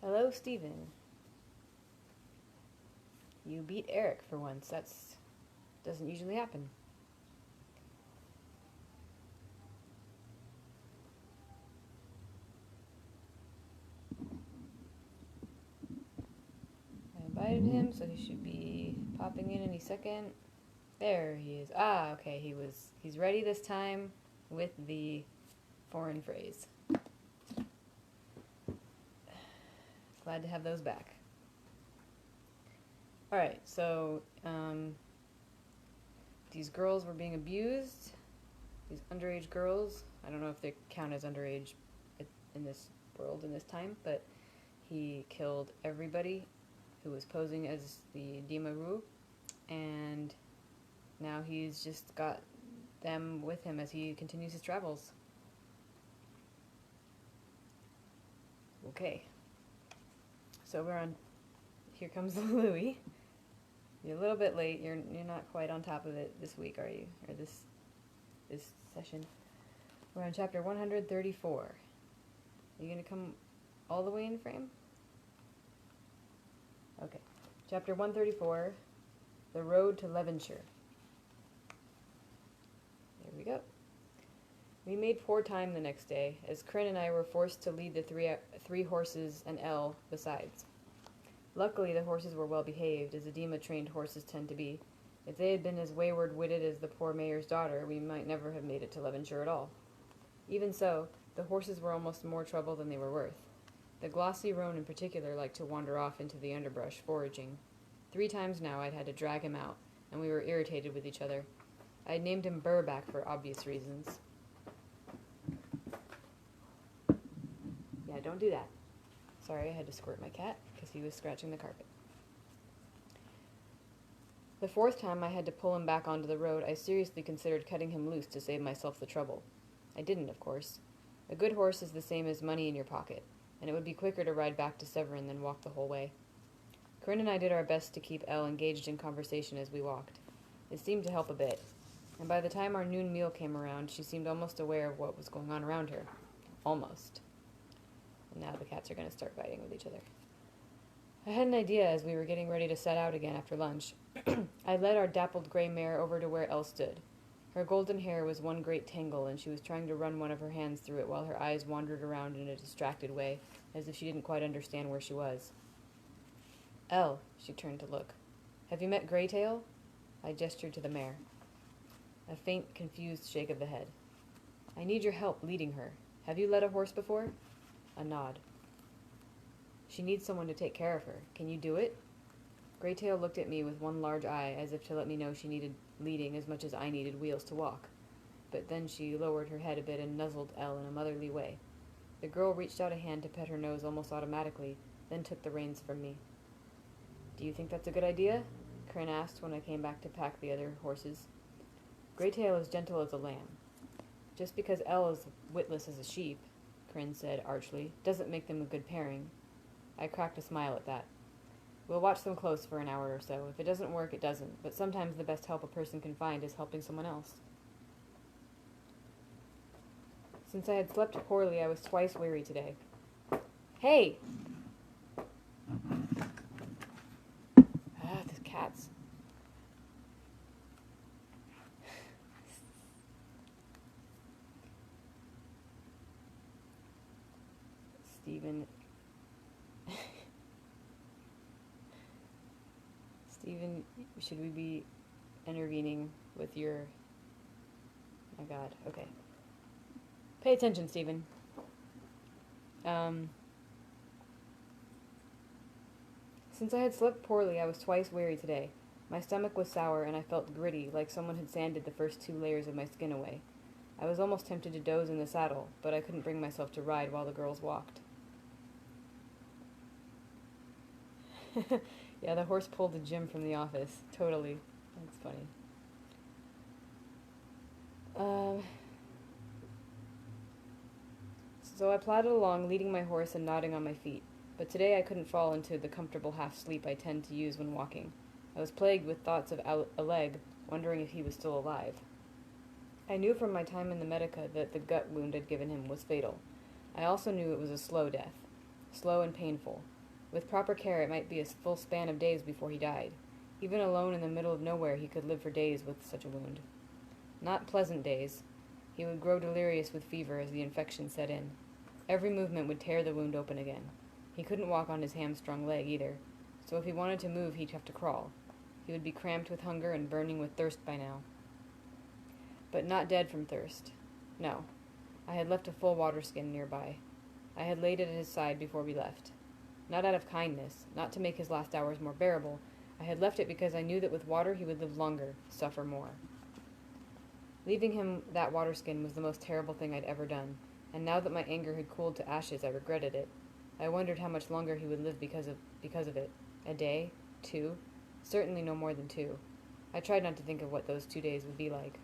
Hello, Steven. You beat Eric for once. That's doesn't usually happen. I invited him, so he should be popping in any second. There he is. Ah, okay, he's ready this time with the foreign phrase. Glad to have those back. Alright, so these girls were being abused. These underage girls. I don't know if they count as underage in this world, in this time, but he killed everybody who was posing as the Dima Ru, and now he's just got them with him as he continues his travels. Okay. So we're on. Here comes Louis. You're a little bit late. You're not quite on top of it this week, are you? Or this session. We're on chapter 134. Are you gonna come all the way in frame? Okay. Chapter 134. The Road to Levenshire. There we go. We made poor time the next day, as Kryn and I were forced to lead the three horses and Elle besides. Luckily, the horses were well behaved, as Edema-trained horses tend to be. If they had been as wayward-witted as the poor mayor's daughter, we might never have made it to Levenshire at all. Even so, the horses were almost more trouble than they were worth. The glossy roan in particular liked to wander off into the underbrush, foraging. 3 times now I'd had to drag him out, and we were irritated with each other. I had named him Burback for obvious reasons. Yeah, don't do that. Sorry, I had to squirt my cat, because he was scratching the carpet. The 4th time I had to pull him back onto the road, I seriously considered cutting him loose to save myself the trouble. I didn't, of course. A good horse is the same as money in your pocket, and it would be quicker to ride back to Severin than walk the whole way. Corinne and I did our best to keep Elle engaged in conversation as we walked. It seemed to help a bit, and by the time our noon meal came around, she seemed almost aware of what was going on around her. Almost. And now the cats are going to start fighting with each other. I had an idea as we were getting ready to set out again after lunch. I led our dappled gray mare over to where Elle stood. Her golden hair was one great tangle, and she was trying to run one of her hands through it while her eyes wandered around in a distracted way, as if she didn't quite understand where she was. Elle, she turned to look. Have you met Greytail? I gestured to the mare. A faint, confused shake of the head. I need your help leading her. Have you led a horse before? A nod. She needs someone to take care of her. Can you do it? Greytail looked at me with one large eye, as if to let me know she needed leading as much as I needed wheels to walk. But then she lowered her head a bit and nuzzled Elle in a motherly way. The girl reached out a hand to pet her nose almost automatically, then took the reins from me. Do you think that's a good idea? Kryn asked when I came back to pack the other horses. Greytail is gentle as a lamb. Just because Elle is witless as a sheep, Kryn said archly, doesn't make them a good pairing. I cracked a smile at that. We'll watch them close for an hour or so. If it doesn't work, it doesn't, but sometimes the best help a person can find is helping someone else. Since I had slept poorly, I was twice weary today. Hey! The cats. Steven, should we be intervening with your... My God, okay. Pay attention, Steven. Since I had slept poorly, I was twice weary today. My stomach was sour, and I felt gritty, like someone had sanded the first 2 layers of my skin away. I was almost tempted to doze in the saddle, but I couldn't bring myself to ride while the girls walked. Yeah, the horse pulled a Jim from the office. Totally. That's funny. So I plodded along, leading my horse and nodding on my feet. But today I couldn't fall into the comfortable half-sleep I tend to use when walking. I was plagued with thoughts of Oleg, wondering if he was still alive. I knew from my time in the Medica that the gut wound I'd given him was fatal. I also knew it was a slow death. Slow and painful. With proper care, it might be a full span of days before he died. Even alone in the middle of nowhere, he could live for days with such a wound. Not pleasant days. He would grow delirious with fever as the infection set in. Every movement would tear the wound open again. He couldn't walk on his hamstrung leg either, so if he wanted to move, he'd have to crawl. He would be cramped with hunger and burning with thirst by now. But not dead from thirst. No. I had left a full water skin nearby. I had laid it at his side before we left. Not out of kindness, not to make his last hours more bearable. I had left it because I knew that with water he would live longer, suffer more. Leaving him that water skin was the most terrible thing I'd ever done, and now that my anger had cooled to ashes, I regretted it. I wondered how much longer he would live because of it. A day? 2? Certainly no more than 2. I tried not to think of what those 2 days would be like.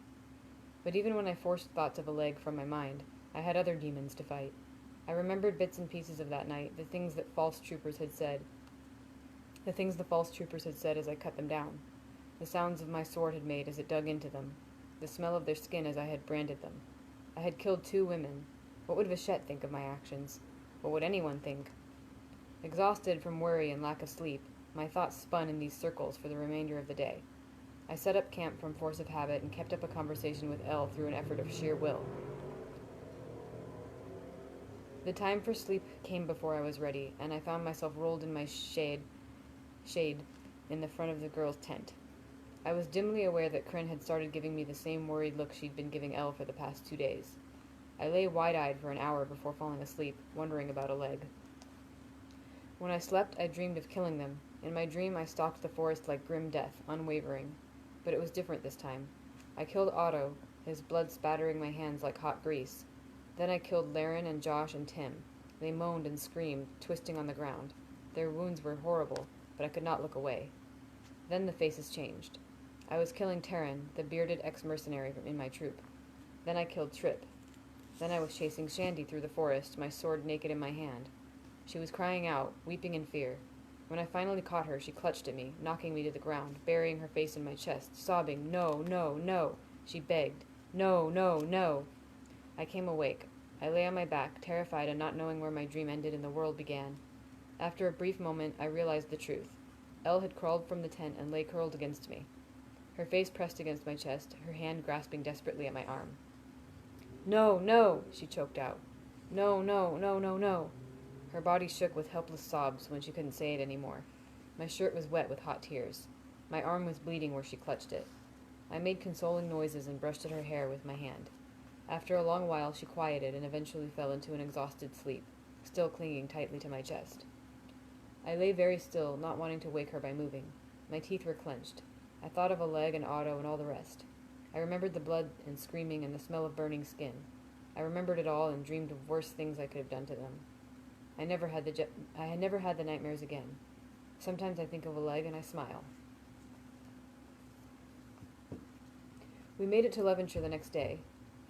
But even when I forced thoughts of a leg from my mind, I had other demons to fight. I remembered bits and pieces of that night, the things the false troopers had said as I cut them down, the sounds my sword had made as it dug into them, the smell of their skin as I had branded them. I had killed 2 women. What would Vachette think of my actions? What would anyone think? Exhausted from worry and lack of sleep, my thoughts spun in these circles for the remainder of the day. I set up camp from force of habit and kept up a conversation with Elle through an effort of sheer will. The time for sleep came before I was ready, and I found myself rolled in my shade in the front of the girls' tent. I was dimly aware that Kryn had started giving me the same worried look she'd been giving Elle for the past 2 days. I lay wide-eyed for an hour before falling asleep, wondering about a leg. When I slept, I dreamed of killing them. In my dream, I stalked the forest like grim death, unwavering. But it was different this time. I killed Otto, his blood spattering my hands like hot grease. Then I killed Laren and Josh and Tim. They moaned and screamed, twisting on the ground. Their wounds were horrible, but I could not look away. Then the faces changed. I was killing Terran, the bearded ex-mercenary in my troop. Then I killed Trip. Then I was chasing Shandy through the forest, my sword naked in my hand. She was crying out, weeping in fear. When I finally caught her, she clutched at me, knocking me to the ground, burying her face in my chest, sobbing, "No, no, no!" She begged, "No, no, no!" I came awake. I lay on my back, terrified and not knowing where my dream ended and the world began. After a brief moment, I realized the truth. Elle had crawled from the tent and lay curled against me. Her face pressed against my chest, her hand grasping desperately at my arm. "No, no!" she choked out. "No, no, no, no, no!" Her body shook with helpless sobs when she couldn't say it anymore. My shirt was wet with hot tears. My arm was bleeding where she clutched it. I made consoling noises and brushed at her hair with my hand. After a long while, she quieted and eventually fell into an exhausted sleep, still clinging tightly to my chest. I lay very still, not wanting to wake her by moving. My teeth were clenched. I thought of a leg and Otto and all the rest. I remembered the blood and screaming and the smell of burning skin. I remembered it all and dreamed of worse things I could have done to them. I had never had the nightmares again. Sometimes I think of a leg and I smile. We made it to Levenshire the next day.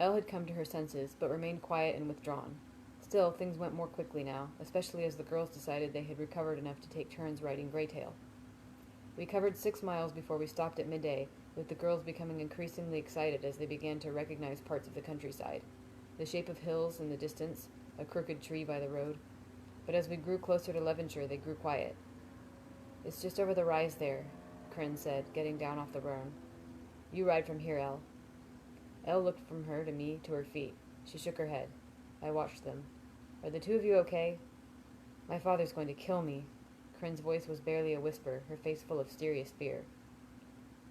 Elle had come to her senses, but remained quiet and withdrawn. Still, things went more quickly now, especially as the girls decided they had recovered enough to take turns riding Greytail. We covered 6 miles before we stopped at midday, with the girls becoming increasingly excited as they began to recognize parts of the countryside. The shape of hills in the distance, a crooked tree by the road. But as we grew closer to Levenshire, they grew quiet. "It's just over the rise there," Kryn said, getting down off the roan. "You ride from here, Elle." Elle looked from her to me to her feet. She shook her head. I watched them. "Are the 2 of you okay?" "My father's going to kill me." Kryn's voice was barely a whisper, her face full of serious fear.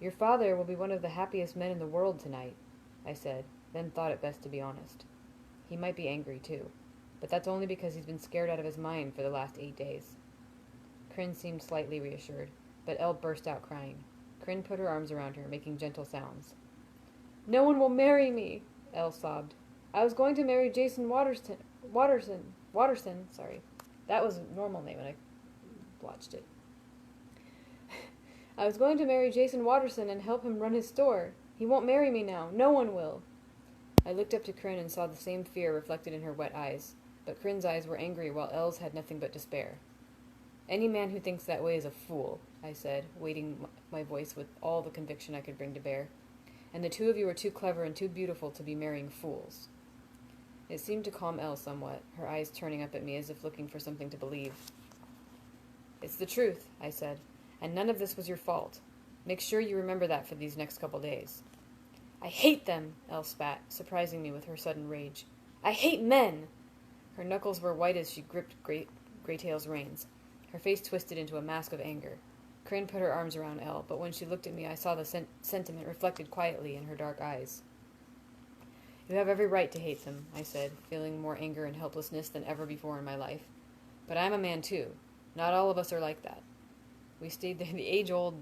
"Your father will be one of the happiest men in the world tonight," I said, then thought it best to be honest. He might be angry, too, but that's only because he's been scared out of his mind for the last 8 days. Kryn seemed slightly reassured, but Elle burst out crying. Kryn put her arms around her, making gentle sounds. "No one will marry me," Elle sobbed. "I was going to marry Jason Watterson, sorry. That was a normal name when I watched it. I was going to marry Jason Watterson and help him run his store. He won't marry me now. No one will." I looked up to Kryn and saw the same fear reflected in her wet eyes, but Kryn's eyes were angry while Elle's had nothing but despair. "Any man who thinks that way is a fool," I said, weighting my voice with all the conviction I could bring to bear. "And the 2 of you are too clever and too beautiful to be marrying fools." It seemed to calm Elle somewhat, her eyes turning up at me as if looking for something to believe. It's the truth, I said, and none of this was your fault. Make sure you remember that for these next couple days. I hate them, Elle spat, surprising me with her sudden rage. I hate men! Her knuckles were white as she gripped Greytail's reins. Her face twisted into a mask of anger. Crane put her arms around Elle, but when she looked at me, I saw the sentiment reflected quietly in her dark eyes. You have every right to hate them, I said, feeling more anger and helplessness than ever before in my life. But I'm a man, too. Not all of us are like that. We stayed there, the age-old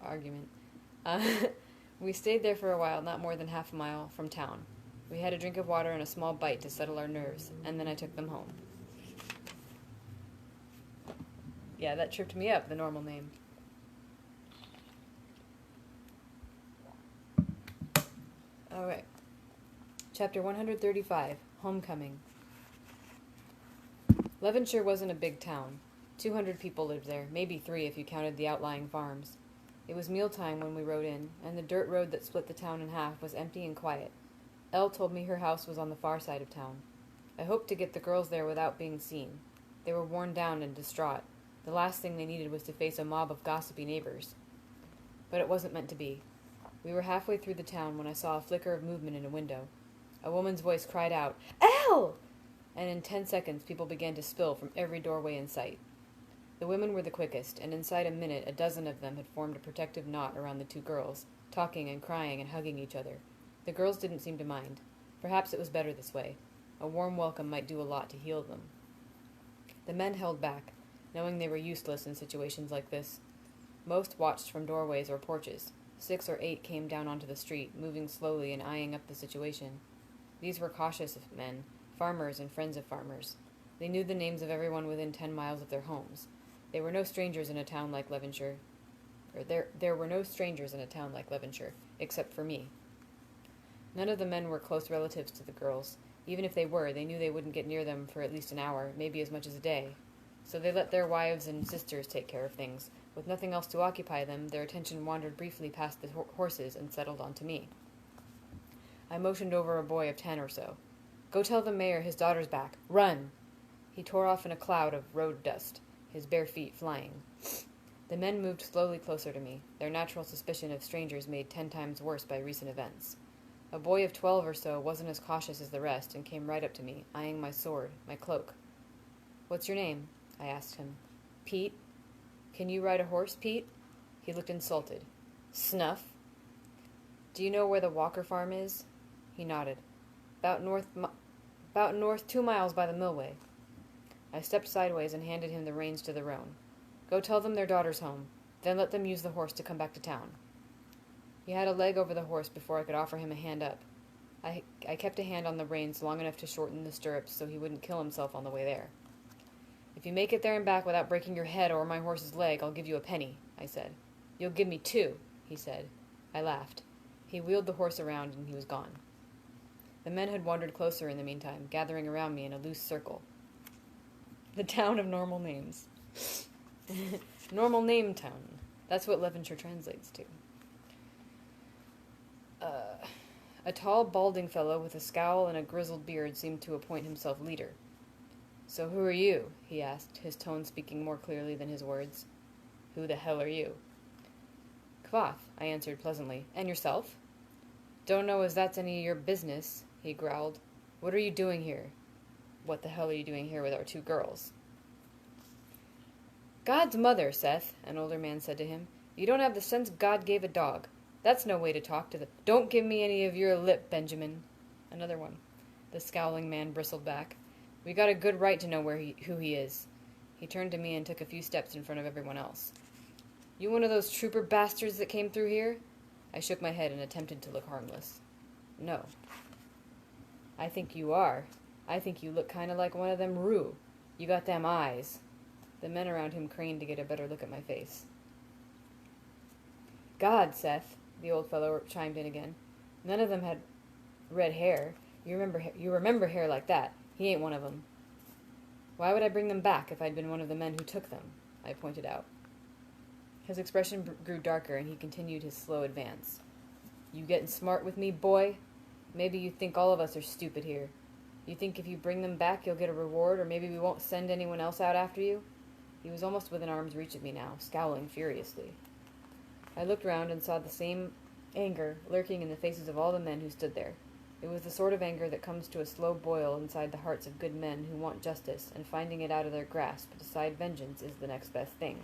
argument. We stayed there for a while, not more than half a mile from town. We had a drink of water and a small bite to settle our nerves, and then I took them home. Yeah, that tripped me up, the normal name. Alright. Chapter 135, Homecoming. Levenshire wasn't a big town. 200 people lived there, maybe 3 if you counted the outlying farms. It was mealtime when we rode in, and the dirt road that split the town in half was empty and quiet. Elle told me her house was on the far side of town. I hoped to get the girls there without being seen. They were worn down and distraught. The last thing they needed was to face a mob of gossipy neighbors. But it wasn't meant to be. We were halfway through the town when I saw a flicker of movement in a window. A woman's voice cried out, "Elle!" And in 10 seconds people began to spill from every doorway in sight. The women were the quickest, and inside a minute a dozen of them had formed a protective knot around the 2 girls, talking and crying and hugging each other. The girls didn't seem to mind. Perhaps it was better this way. A warm welcome might do a lot to heal them. The men held back, knowing they were useless in situations like this. Most watched from doorways or porches. 6 or 8 came down onto the street, moving slowly and eyeing up the situation. These were cautious men, farmers and friends of farmers. They knew the names of everyone within 10 miles of their homes. They were no strangers in a town like Levenshire. There were no strangers in a town like Levenshire, except for me. None of the men were close relatives to the girls. Even if they were, they knew they wouldn't get near them for at least an hour, maybe as much as a day. So they let their wives and sisters take care of things. With nothing else to occupy them, their attention wandered briefly past the horses and settled onto me. I motioned over a boy of 10 or so. "Go tell the mayor his daughter's back. Run!" He tore off in a cloud of road dust, his bare feet flying. The men moved slowly closer to me, their natural suspicion of strangers made 10 times worse by recent events. A boy of 12 or so wasn't as cautious as the rest and came right up to me, eyeing my sword, my cloak. "What's your name?" I asked him. "Pete." "Can you ride a horse, Pete?" He looked insulted. "Snuff." "Do you know where the Walker farm is?" He nodded. About north 2 miles by the millway." I stepped sideways and handed him the reins to the roan. "Go tell them their daughter's home. Then let them use the horse to come back to town." He had a leg over the horse before I could offer him a hand up. I kept a hand on the reins long enough to shorten the stirrups so he wouldn't kill himself on the way there. "If you make it there and back without breaking your head or my horse's leg, I'll give you a penny," I said. "You'll give me 2, he said. I laughed. He wheeled the horse around and he was gone. The men had wandered closer in the meantime, gathering around me in a loose circle. The town of normal names. Normal name town. That's what Levenshire translates to. A tall, balding fellow with a scowl and a grizzled beard seemed to appoint himself leader. "So who are you?" he asked, his tone speaking more clearly than his words. "Who the hell are you?" "Kvath," I answered pleasantly. "And yourself?" "Don't know as that's any of your business," he growled. "What are you doing here?" "What the hell are you doing here with our 2 girls?" "God's mother, Seth," an older man said to him. "You don't have the sense God gave a dog. That's no way to talk to the—" "Don't give me any of your lip, Benjamin." Another one. The scowling man bristled back. "We got a good right to know who he is." He turned to me and took a few steps in front of everyone else. "You one of those trooper bastards that came through here?" I shook my head and attempted to look harmless. "No." "I think you are. I think you look kind of like one of them Roo. You got them eyes." The men around him craned to get a better look at my face. "God, Seth," the old fellow chimed in again. "None of them had red hair. You remember hair like that. He ain't one of them." "Why would I bring them back if I'd been one of the men who took them?" I pointed out. His expression grew darker, and he continued his slow advance. "You getting smart with me, boy? Maybe you think all of us are stupid here. You think if you bring them back you'll get a reward, or maybe we won't send anyone else out after you? He was almost within arm's reach of me now, scowling furiously. I looked round and saw the same anger lurking in the faces of all the men who stood there. It was the sort of anger that comes to a slow boil inside the hearts of good men who want justice, and finding it out of their grasp, decide vengeance is the next best thing.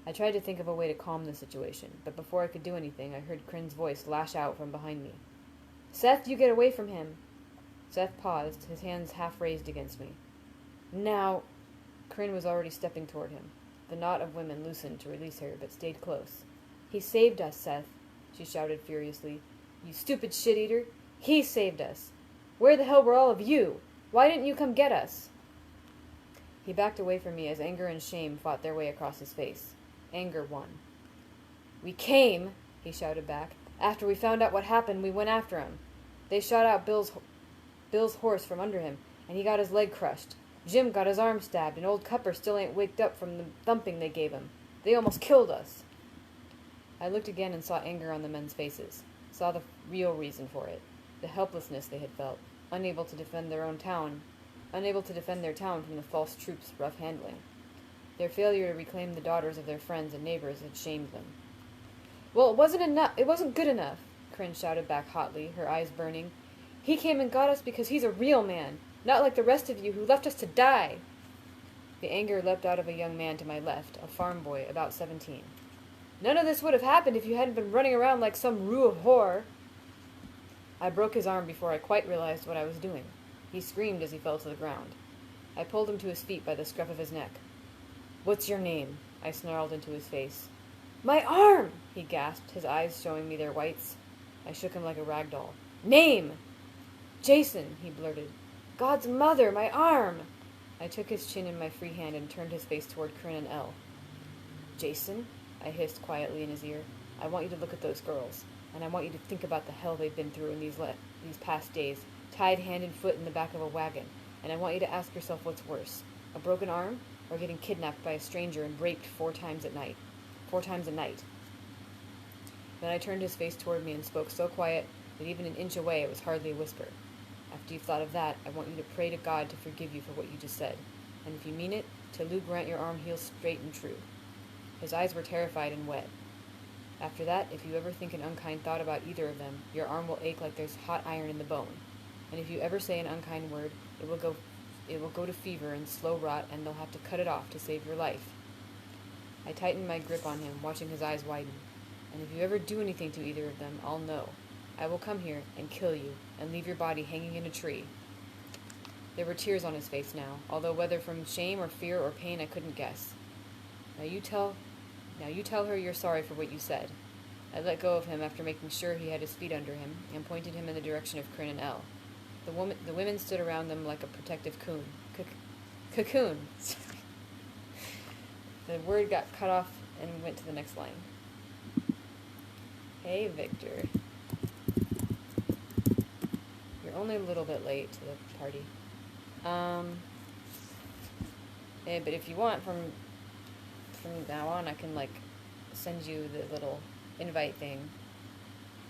I tried to think of a way to calm the situation, but before I could do anything, I heard Crin's voice lash out from behind me. "Seth, you get away from him!" Seth paused, his hands half raised against me. "Now—" Crin was already stepping toward him. The knot of women loosened to release her, but stayed close. "He saved us, Seth," she shouted furiously. "You stupid shit-eater! He saved us! Where the hell were all of you? Why didn't you come get us?" He backed away from me as anger and shame fought their way across his face. Anger won. "We came," he shouted back. "After we found out what happened, we went after him. They shot out Bill's horse from under him, and he got his leg crushed. Jim got his arm stabbed, and old Cupper still ain't waked up from the thumping they gave him. They almost killed us." I looked again and saw anger on the men's faces, saw the real reason for it, the helplessness they had felt, unable to defend their town from the false troops' rough handling. Their failure to reclaim the daughters of their friends and neighbors had shamed them. "Well, it wasn't good enough," Crin shouted back hotly, her eyes burning. "He came and got us because he's a real man, not like the rest of you who left us to die." The anger leapt out of a young man to my left, a farm boy, about 17. "None of this would have happened if you hadn't been running around like some roux of horror." I broke his arm before I quite realized what I was doing. He screamed as he fell to the ground. I pulled him to his feet by the scruff of his neck. "What's your name?" I snarled into his face. "My arm!" he gasped, his eyes showing me their whites. I shook him like a rag doll. "Name!" "Jason," he blurted. "God's mother, my arm!" I took his chin in my free hand and turned his face toward Crin and Elle. "Jason," I hissed quietly in his ear, "I want you to look at those girls, and I want you to think about the hell they've been through in these past days, tied hand and foot in the back of a wagon, and I want you to ask yourself what's worse, a broken arm, or getting kidnapped by a stranger and raped 4 times a night. Then I turned his face toward me and spoke so quiet that even an inch away it was hardly a whisper. "After you've thought of that, I want you to pray to God to forgive you for what you just said, and if you mean it, to Lou grant your arm heals straight and true." His eyes were terrified and wet. "After that, if you ever think an unkind thought about either of them, your arm will ache like there's hot iron in the bone. And if you ever say an unkind word, it will go to fever and slow rot, and they'll have to cut it off to save your life." I tightened my grip on him, watching his eyes widen. "And if you ever do anything to either of them, I'll know. I will come here and kill you, and leave your body hanging in a tree." There were tears on his face now, although whether from shame or fear or pain I couldn't guess. Now you tell her you're sorry for what you said." I let go of him after making sure he had his feet under him, and pointed him in the direction of Crin and Elle. The women stood around them like a protective cocoon. The word got cut off and went to the next line. "Hey, Victor. You're only a little bit late to the party. But if you want, from now on, I can, send you the little invite thing.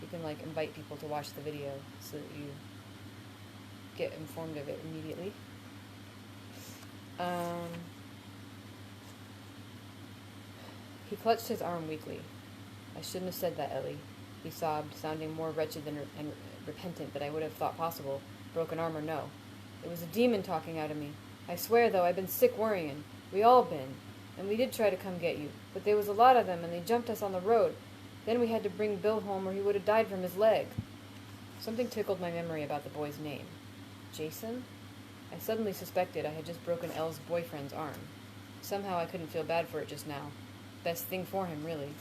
You can, invite people to watch the video so that you get informed of it immediately." He clutched his arm weakly. "I shouldn't have said that, Ellie," he sobbed, sounding more wretched and repentant than I would have thought possible, broken arm or no. "It was a demon talking out of me. I swear, though, I've been sick worrying. We all been. And we did try to come get you, but there was a lot of them, and they jumped us on the road. Then we had to bring Bill home, or he would have died from his leg." Something tickled my memory about the boy's name. Jason? I suddenly suspected I had just broken Elle's boyfriend's arm. Somehow I couldn't feel bad for it just now. Best thing for him, really.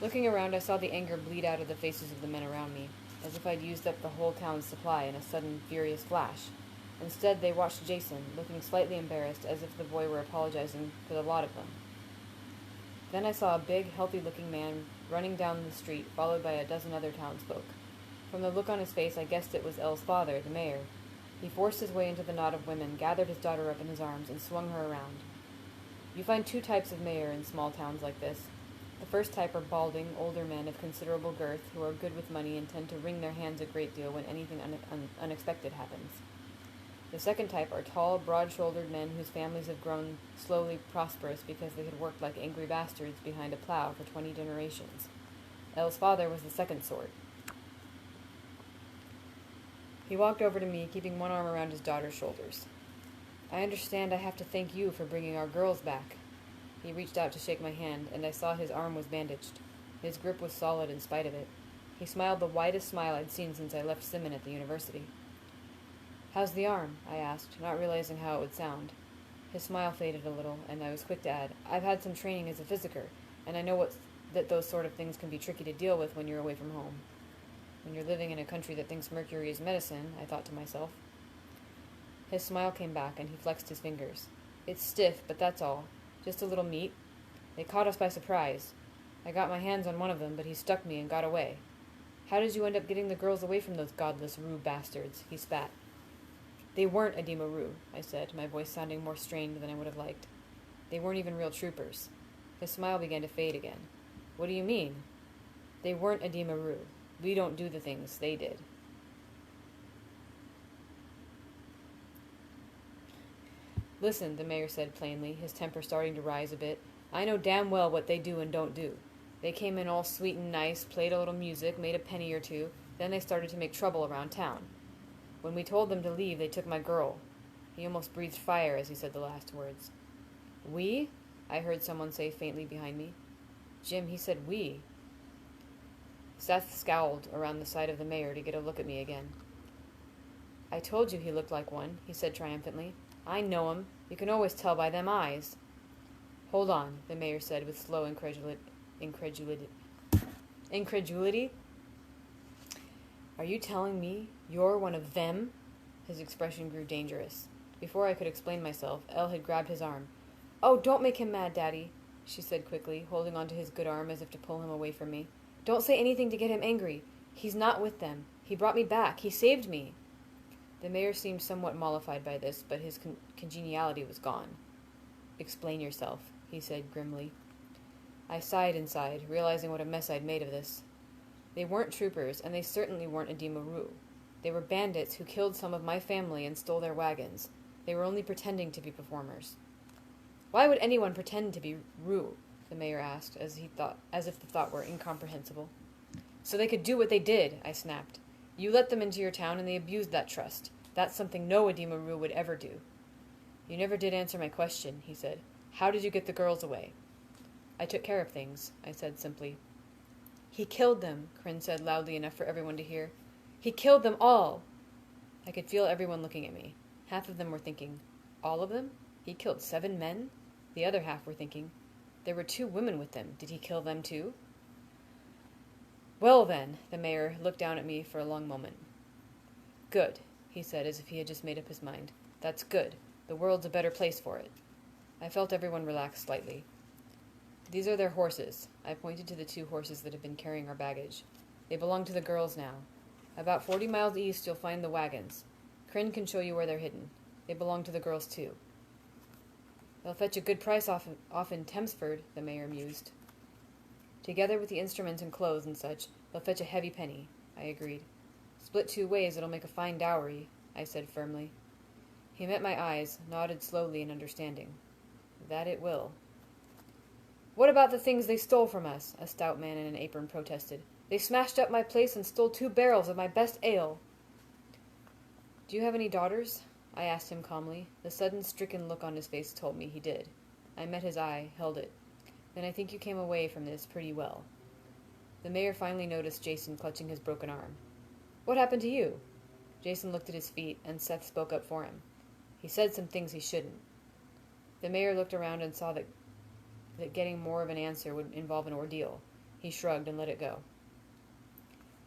Looking around, I saw the anger bleed out of the faces of the men around me, as if I'd used up the whole town's supply in a sudden, furious flash. Instead, they watched Jason, looking slightly embarrassed, as if the boy were apologizing for the lot of them. Then I saw a big, healthy-looking man running down the street, followed by a dozen other townsfolk. From the look on his face, I guessed it was Elle's father, the mayor. He forced his way into the knot of women, gathered his daughter up in his arms, and swung her around. You find 2 types of mayor in small towns like this. The first type are balding, older men of considerable girth who are good with money and tend to wring their hands a great deal when anything unexpected happens. The second type are tall, broad-shouldered men whose families have grown slowly prosperous because they had worked like angry bastards behind a plow for 20 generations. Elle's father was the second sort. He walked over to me, keeping one arm around his daughter's shoulders. I understand I have to thank you for bringing our girls back. He reached out to shake my hand, and I saw his arm was bandaged. His grip was solid in spite of it. He smiled the widest smile I'd seen since I left Simon at the university. How's the arm? I asked, not realizing how it would sound. His smile faded a little, and I was quick to add, I've had some training as a physicker, and I know that those sort of things can be tricky to deal with when you're away from home. When you're living in a country that thinks mercury is medicine, I thought to myself. His smile came back, and he flexed his fingers. It's stiff, but that's all. Just a little meat. They caught us by surprise. I got my hands on one of them, but he stuck me and got away. How did you end up getting the girls away from those godless Rue bastards? He spat. They weren't Adima Rue, I said, my voice sounding more strained than I would have liked. They weren't even real troopers. His smile began to fade again. What do you mean? They weren't Adima Rue. We don't do the things they did. Listen, the mayor said plainly, his temper starting to rise a bit. I know damn well what they do and don't do. They came in all sweet and nice, played a little music, made a penny or two, then they started to make trouble around town. When we told them to leave, they took my girl. He almost breathed fire as he said the last words. We? I heard someone say faintly behind me. Jim, he said we. Seth scowled around the side of the mayor to get a look at me again. I told you he looked like one, he said triumphantly. I know him. You can always tell by them eyes. Hold on, the mayor said with slow incredulity. Are you telling me you're one of them? His expression grew dangerous. Before I could explain myself, Elle had grabbed his arm. Oh, don't make him mad, Daddy, she said quickly, holding onto his good arm as if to pull him away from me. Don't say anything to get him angry. He's not with them. He brought me back. He saved me. The mayor seemed somewhat mollified by this, but his congeniality was gone. Explain yourself, he said grimly. I sighed inside, realizing what a mess I'd made of this. They weren't troopers, and they certainly weren't Adima Rue. They were bandits who killed some of my family and stole their wagons. They were only pretending to be performers. Why would anyone pretend to be Rue? The mayor asked, as if the thought were incomprehensible. So they could do what they did, I snapped. You let them into your town and they abused that trust. That's something no Adima Rue would ever do. You never did answer my question, he said. How did you get the girls away? I took care of things, I said simply. He killed them, Kryn said loudly enough for everyone to hear. He killed them all! I could feel everyone looking at me. Half of them were thinking, all of them? He killed 7 men? The other half were thinking, there were 2 women with them. Did he kill them too? Well then, the mayor looked down at me for a long moment. Good, he said as if he had just made up his mind. That's good. The world's a better place for it. I felt everyone relax slightly. These are their horses. I pointed to the 2 horses that had been carrying our baggage. They belong to the girls now. About 40 miles east you'll find the wagons. Kryn can show you where they're hidden. They belong to the girls too. They'll fetch a good price off in Thamesford, the mayor mused. Together with the instruments and clothes and such, they'll fetch a heavy penny, I agreed. Split 2 ways, it'll make a fine dowry, I said firmly. He met my eyes, nodded slowly in understanding. That it will. What about the things they stole from us? A stout man in an apron protested. They smashed up my place and stole 2 barrels of my best ale. Do you have any daughters? I asked him calmly. The sudden stricken look on his face told me he did. I met his eye, held it. Then I think you came away from this pretty well. The mayor finally noticed Jason clutching his broken arm. What happened to you? Jason looked at his feet, and Seth spoke up for him. He said some things he shouldn't. The mayor looked around and saw that getting more of an answer would involve an ordeal. He shrugged and let it go.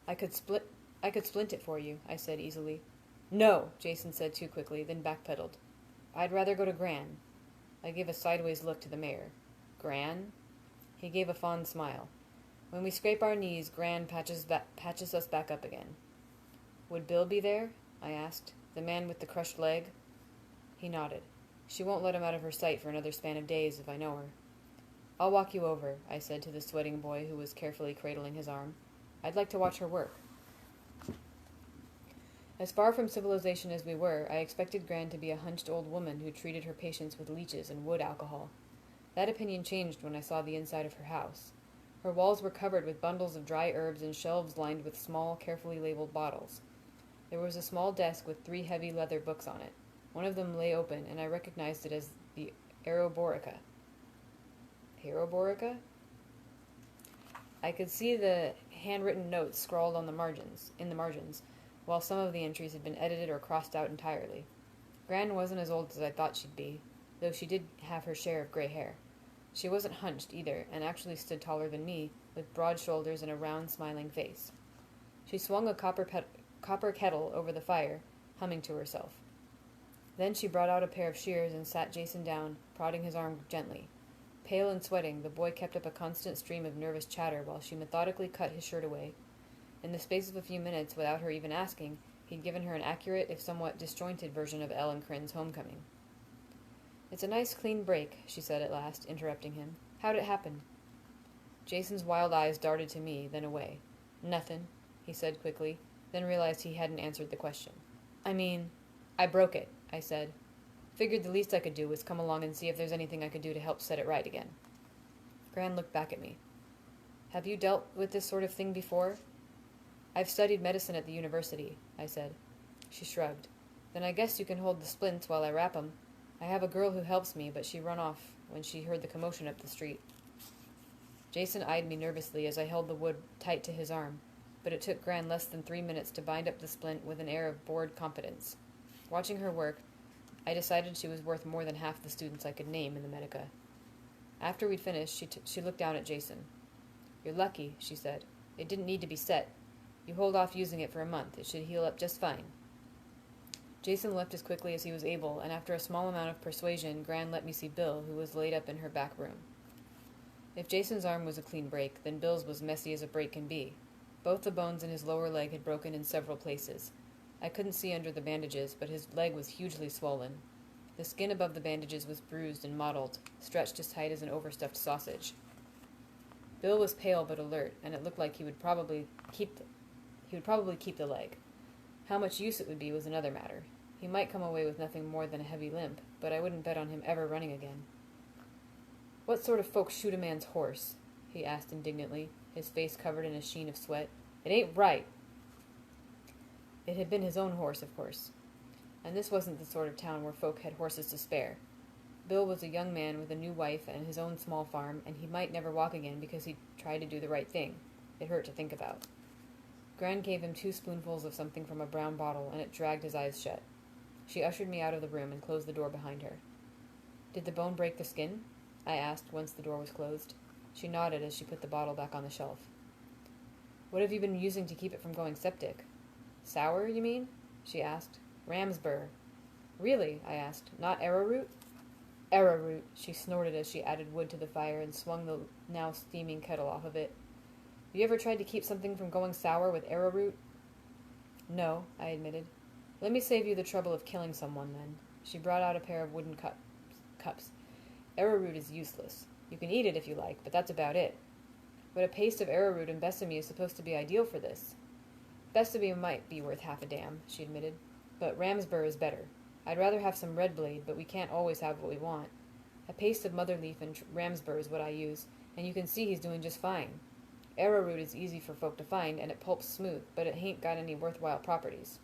I could splint it for you, I said easily. No, Jason said too quickly, then backpedaled. I'd rather go to Gran. I gave a sideways look to the mayor. Gran? He gave a fond smile. When we scrape our knees, Gran patches us back up again. Would Bill be there? I asked. The man with the crushed leg? He nodded. She won't let him out of her sight for another span of days if I know her. I'll walk you over, I said to the sweating boy who was carefully cradling his arm. I'd like to watch her work. As far from civilization as we were, I expected Gran to be a hunched old woman who treated her patients with leeches and wood alcohol. That opinion changed when I saw the inside of her house. Her walls were covered with bundles of dry herbs and shelves lined with small, carefully labeled bottles. There was a small desk with 3 heavy leather books on it. One of them lay open, and I recognized it as the Aeroborica. Aeroborica? I could see the handwritten notes scrawled in the margins, while some of the entries had been edited or crossed out entirely. Gran wasn't as old as I thought she'd be, though she did have her share of gray hair. She wasn't hunched either, and actually stood taller than me, with broad shoulders and a round, smiling face. She swung a copper kettle over the fire, humming to herself. Then she brought out a pair of shears and sat Jason down, prodding his arm gently. Pale and sweating, the boy kept up a constant stream of nervous chatter while she methodically cut his shirt away. In the space of a few minutes, without her even asking, he'd given her an accurate, if somewhat disjointed, version of Ellen Crin's homecoming. "It's a nice clean break," she said at last, interrupting him. "How'd it happen?" Jason's wild eyes darted to me, then away. "Nothin'," he said quickly, then realized he hadn't answered the question. I broke it," I said. "Figured the least I could do was come along and see if there's anything I could do to help set it right again." Gran looked back at me. "Have you dealt with this sort of thing before?" "I've studied medicine at the university," I said. She shrugged. "Then I guess you can hold the splints while I wrap 'em. I have a girl who helps me, but she run off when she heard the commotion up the street." Jason eyed me nervously as I held the wood tight to his arm, but it took Gran less than 3 minutes to bind up the splint with an air of bored competence. Watching her work, I decided she was worth more than half the students I could name in the Medica. After we'd finished, she looked down at Jason. "You're lucky," she said. "It didn't need to be set. You hold off using it for a month. It should heal up just fine." Jason left as quickly as he was able, and after a small amount of persuasion, Gran let me see Bill, who was laid up in her back room. If Jason's arm was a clean break, then Bill's was messy as a break can be. Both the bones in his lower leg had broken in several places. I couldn't see under the bandages, but his leg was hugely swollen. The skin above the bandages was bruised and mottled, stretched as tight as an overstuffed sausage. Bill was pale but alert, and it looked like he would probably keep the leg. How much use it would be was another matter. He might come away with nothing more than a heavy limp, but I wouldn't bet on him ever running again. "What sort of folks shoot a man's horse?" he asked indignantly, his face covered in a sheen of sweat. "It ain't right." It had been his own horse, of course. And this wasn't the sort of town where folk had horses to spare. Bill was a young man with a new wife and his own small farm, and he might never walk again because he'd tried to do the right thing. It hurt to think about. Gran gave him 2 spoonfuls of something from a brown bottle, and it dragged his eyes shut. She ushered me out of the room and closed the door behind her. "Did the bone break the skin?" I asked once the door was closed. She nodded as she put the bottle back on the shelf. "What have you been using to keep it from going septic?" "Sour, you mean?" she asked. "Ramsbur." "Really?" I asked. "Not arrowroot?" "Arrowroot," she snorted as she added wood to the fire and swung the now steaming kettle off of it. "You ever tried to keep something from going sour with arrowroot?" "No," I admitted. "Let me save you the trouble of killing someone, then." She brought out a pair of wooden cups. "Arrowroot is useless. You can eat it if you like, but that's about it. But a paste of arrowroot and besame is supposed to be ideal for this." "Besame might be worth half a damn," she admitted, "but Ramsbur is better. I'd rather have some red blade, but we can't always have what we want. A paste of motherleaf and Ramsbur is what I use, and you can see he's doing just fine. Arrowroot is easy for folk to find, and it pulps smooth, but it hain't got any worthwhile properties."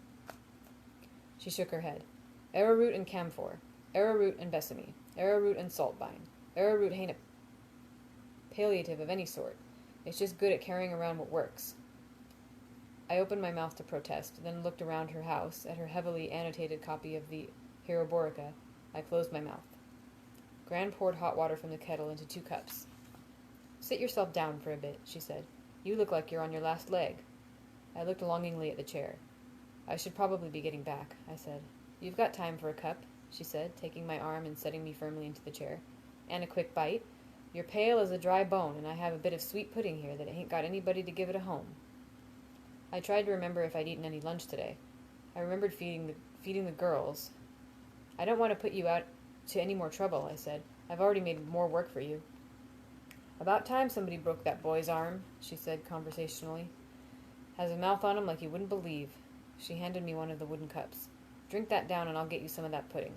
She shook her head. "Arrowroot and camphor. Arrowroot and besame. Arrowroot and saltbine. Arrowroot hain't a palliative of any sort. It's just good at carrying around what works." I opened my mouth to protest, then looked around her house, at her heavily annotated copy of the Hieroborica. I closed my mouth. Gran poured hot water from the kettle into 2 cups. "Sit yourself down for a bit," she said. "You look like you're on your last leg." I looked longingly at the chair. "I should probably be getting back," I said. "You've got time for a cup," she said, taking my arm and setting me firmly into the chair. "And a quick bite? You're pale as a dry bone, and I have a bit of sweet pudding here that ain't got anybody to give it a home." I tried to remember if I'd eaten any lunch today. I remembered feeding the girls. "I don't want to put you out to any more trouble," I said. "I've already made more work for you." "About time somebody broke that boy's arm," she said conversationally. "Has a mouth on him like you wouldn't believe." She handed me one of the wooden cups. "Drink that down and I'll get you some of that pudding."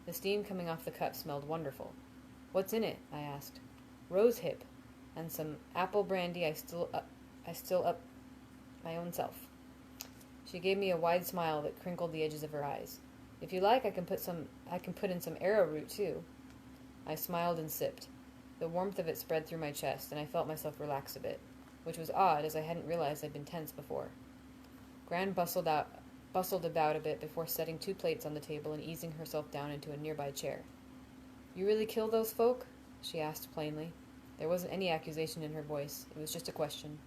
The steam coming off the cup smelled wonderful. "What's in it?" I asked. "Rose hip, and some apple brandy I still up my own self." She gave me a wide smile that crinkled the edges of her eyes. "If you like, I can put in some arrowroot too." I smiled and sipped. The warmth of it spread through my chest, and I felt myself relax a bit, which was odd, as I hadn't realized I'd been tense before. Gran bustled about a bit before setting 2 plates on the table and easing herself down into a nearby chair. "You really kill those folk?" she asked plainly. There wasn't any accusation in her voice. It was just a question.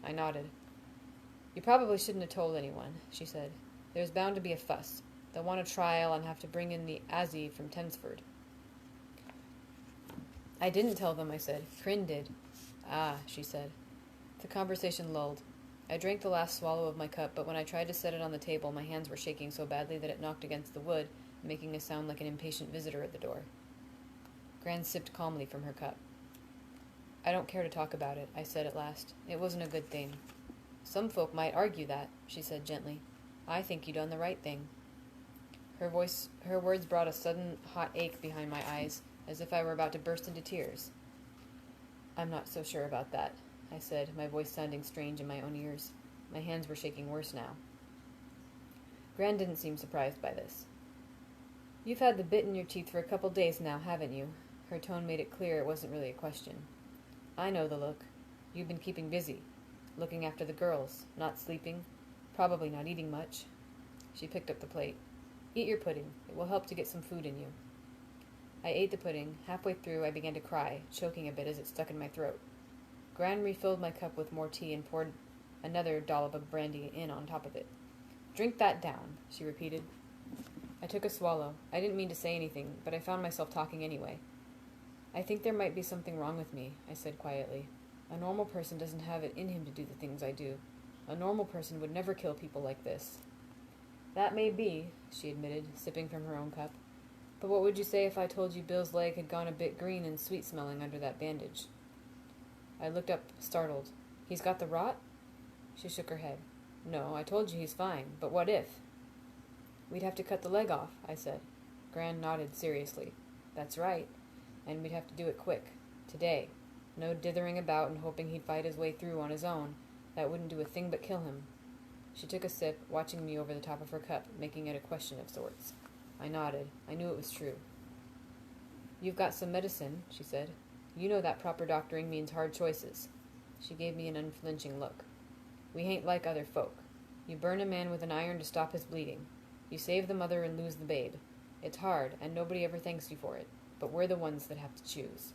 I nodded. "You probably shouldn't have told anyone," she said. "There's bound to be a fuss. They'll want a trial and have to bring in the Azzy from Tensford." "I didn't tell them," I said. "Kryn did." "Ah," she said. The conversation lulled. I drank the last swallow of my cup, but when I tried to set it on the table, my hands were shaking so badly that it knocked against the wood, making a sound like an impatient visitor at the door. Gran sipped calmly from her cup. "I don't care to talk about it," I said at last. "It wasn't a good thing." "Some folk might argue that," she said gently. "I think you done the right thing." Her words brought a sudden hot ache behind my eyes, as if I were about to burst into tears. "I'm not so sure about that," I said, my voice sounding strange in my own ears. My hands were shaking worse now. Gran didn't seem surprised by this. "You've had the bit in your teeth for a couple days now, haven't you?" Her tone made it clear it wasn't really a question. "I know the look. You've been keeping busy. Looking after the girls. Not sleeping. Probably not eating much." She picked up the plate. "Eat your pudding. It will help to get some food in you." I ate the pudding. Halfway through, I began to cry, choking a bit as it stuck in my throat. Gran refilled my cup with more tea and poured another dollop of brandy in on top of it. "Drink that down," she repeated. I took a swallow. I didn't mean to say anything, but I found myself talking anyway. "I think there might be something wrong with me," I said quietly. "A normal person doesn't have it in him to do the things I do. A normal person would never kill people like this." "That may be," she admitted, sipping from her own cup. "But what would you say if I told you Bill's leg had gone a bit green and sweet-smelling under that bandage?" I looked up, startled. "He's got the rot?" She shook her head. "No, I told you he's fine, but what if?" "We'd have to cut the leg off," I said. Gran nodded seriously. "That's right. And we'd have to do it quick. Today. No dithering about and hoping he'd fight his way through on his own. That wouldn't do a thing but kill him." She took a sip, watching me over the top of her cup, making it a question of sorts. I nodded. I knew it was true. "You've got some medicine," she said. "You know that proper doctoring means hard choices." She gave me an unflinching look. "We ain't like other folk. You burn a man with an iron to stop his bleeding. You save the mother and lose the babe. It's hard, and nobody ever thanks you for it, but we're the ones that have to choose."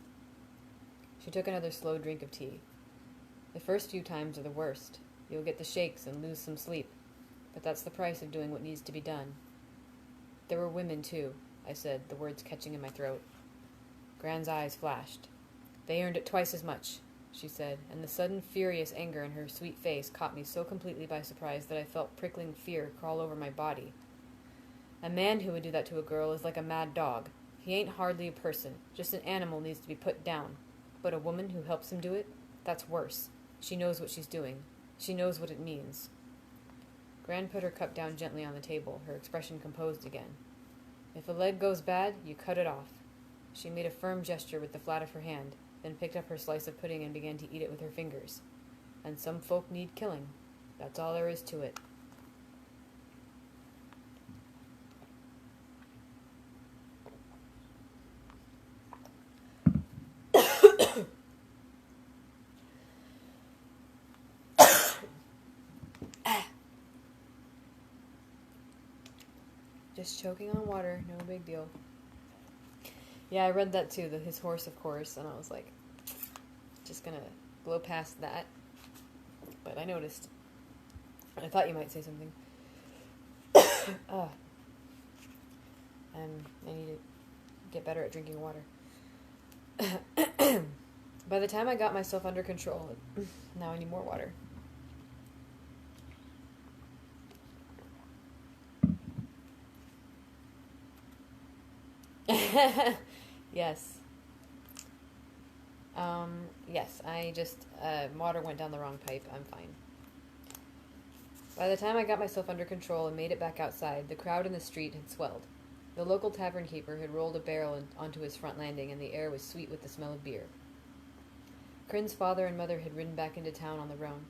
She took another slow drink of tea. "The first few times are the worst. You'll get the shakes and lose some sleep, but that's the price of doing what needs to be done." "There were women, too," I said, the words catching in my throat. Gran's eyes flashed. "They earned it twice as much," she said, and the sudden furious anger in her sweet face caught me so completely by surprise that I felt prickling fear crawl over my body. "A man who would do that to a girl is like a mad dog. He ain't hardly a person, just an animal needs to be put down. But a woman who helps him do it, that's worse. She knows what she's doing. She knows what it means." Gran put her cup down gently on the table, her expression composed again. "If a leg goes bad, you cut it off." She made a firm gesture with the flat of her hand, then picked up her slice of pudding and began to eat it with her fingers. "And some folk need killing. That's all there is to it." Just choking on water, no big deal. Yeah, I read that too, his horse, of course, and I was like, just gonna blow past that. But I noticed. I thought you might say something. I need to get better at drinking water. By the time I got myself under control, now I need more water. Yes. Yes, I just, water went down the wrong pipe. I'm fine. By the time I got myself under control and made it back outside, the crowd in the street had swelled. The local tavern keeper had rolled a barrel onto his front landing, and the air was sweet with the smell of beer. Crin's father and mother had ridden back into town on the roan.